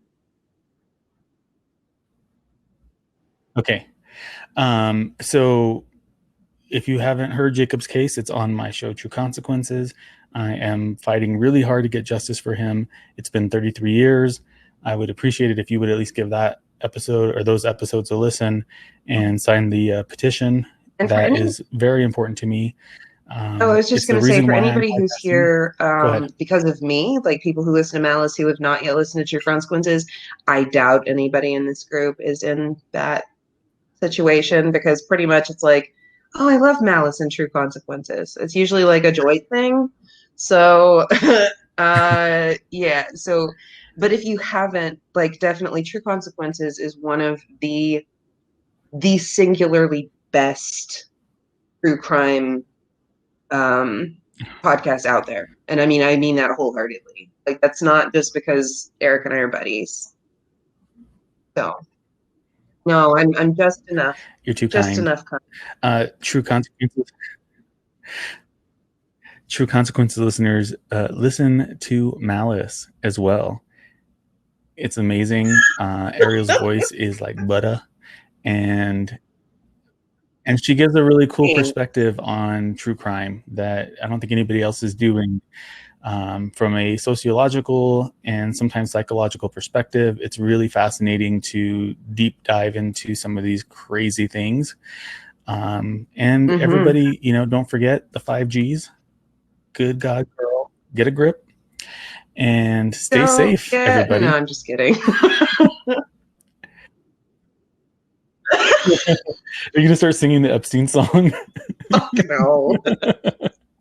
Speaker 1: Okay. So if you haven't heard Jacob's case, it's on my show, True Consequences. I am fighting really hard to get justice for him. It's been 33 years. I would appreciate it if you would at least give that episode or those episodes a listen and sign the petition. And that is very important to me.
Speaker 2: I was just going to say, for anybody who's here because of me, like people who listen to Malice who have not yet listened to True Consequences, I doubt anybody in this group is in that situation, because pretty much it's like, oh, I love Malice and True Consequences. It's usually like a joy thing. So, yeah. So, but if you haven't, definitely True Consequences is one of the singularly best true crime podcasts out there. And I mean that wholeheartedly. That's not just because Eric and I are buddies. So. No, I'm just enough.
Speaker 1: You're too
Speaker 2: Just
Speaker 1: kind.
Speaker 2: enough.
Speaker 1: True consequences. True consequences listeners, listen to Malice as well. It's amazing. Ariel's voice is like butter, and she gives a really cool perspective on true crime that I don't think anybody else is doing. From a sociological and sometimes psychological perspective, it's really fascinating to deep dive into some of these crazy things. And everybody, don't forget the 5Gs. Good God, girl, get a grip and stay safe, everybody.
Speaker 2: No, I'm just kidding.
Speaker 1: Are you gonna start singing the Epstein song?
Speaker 2: Oh, no.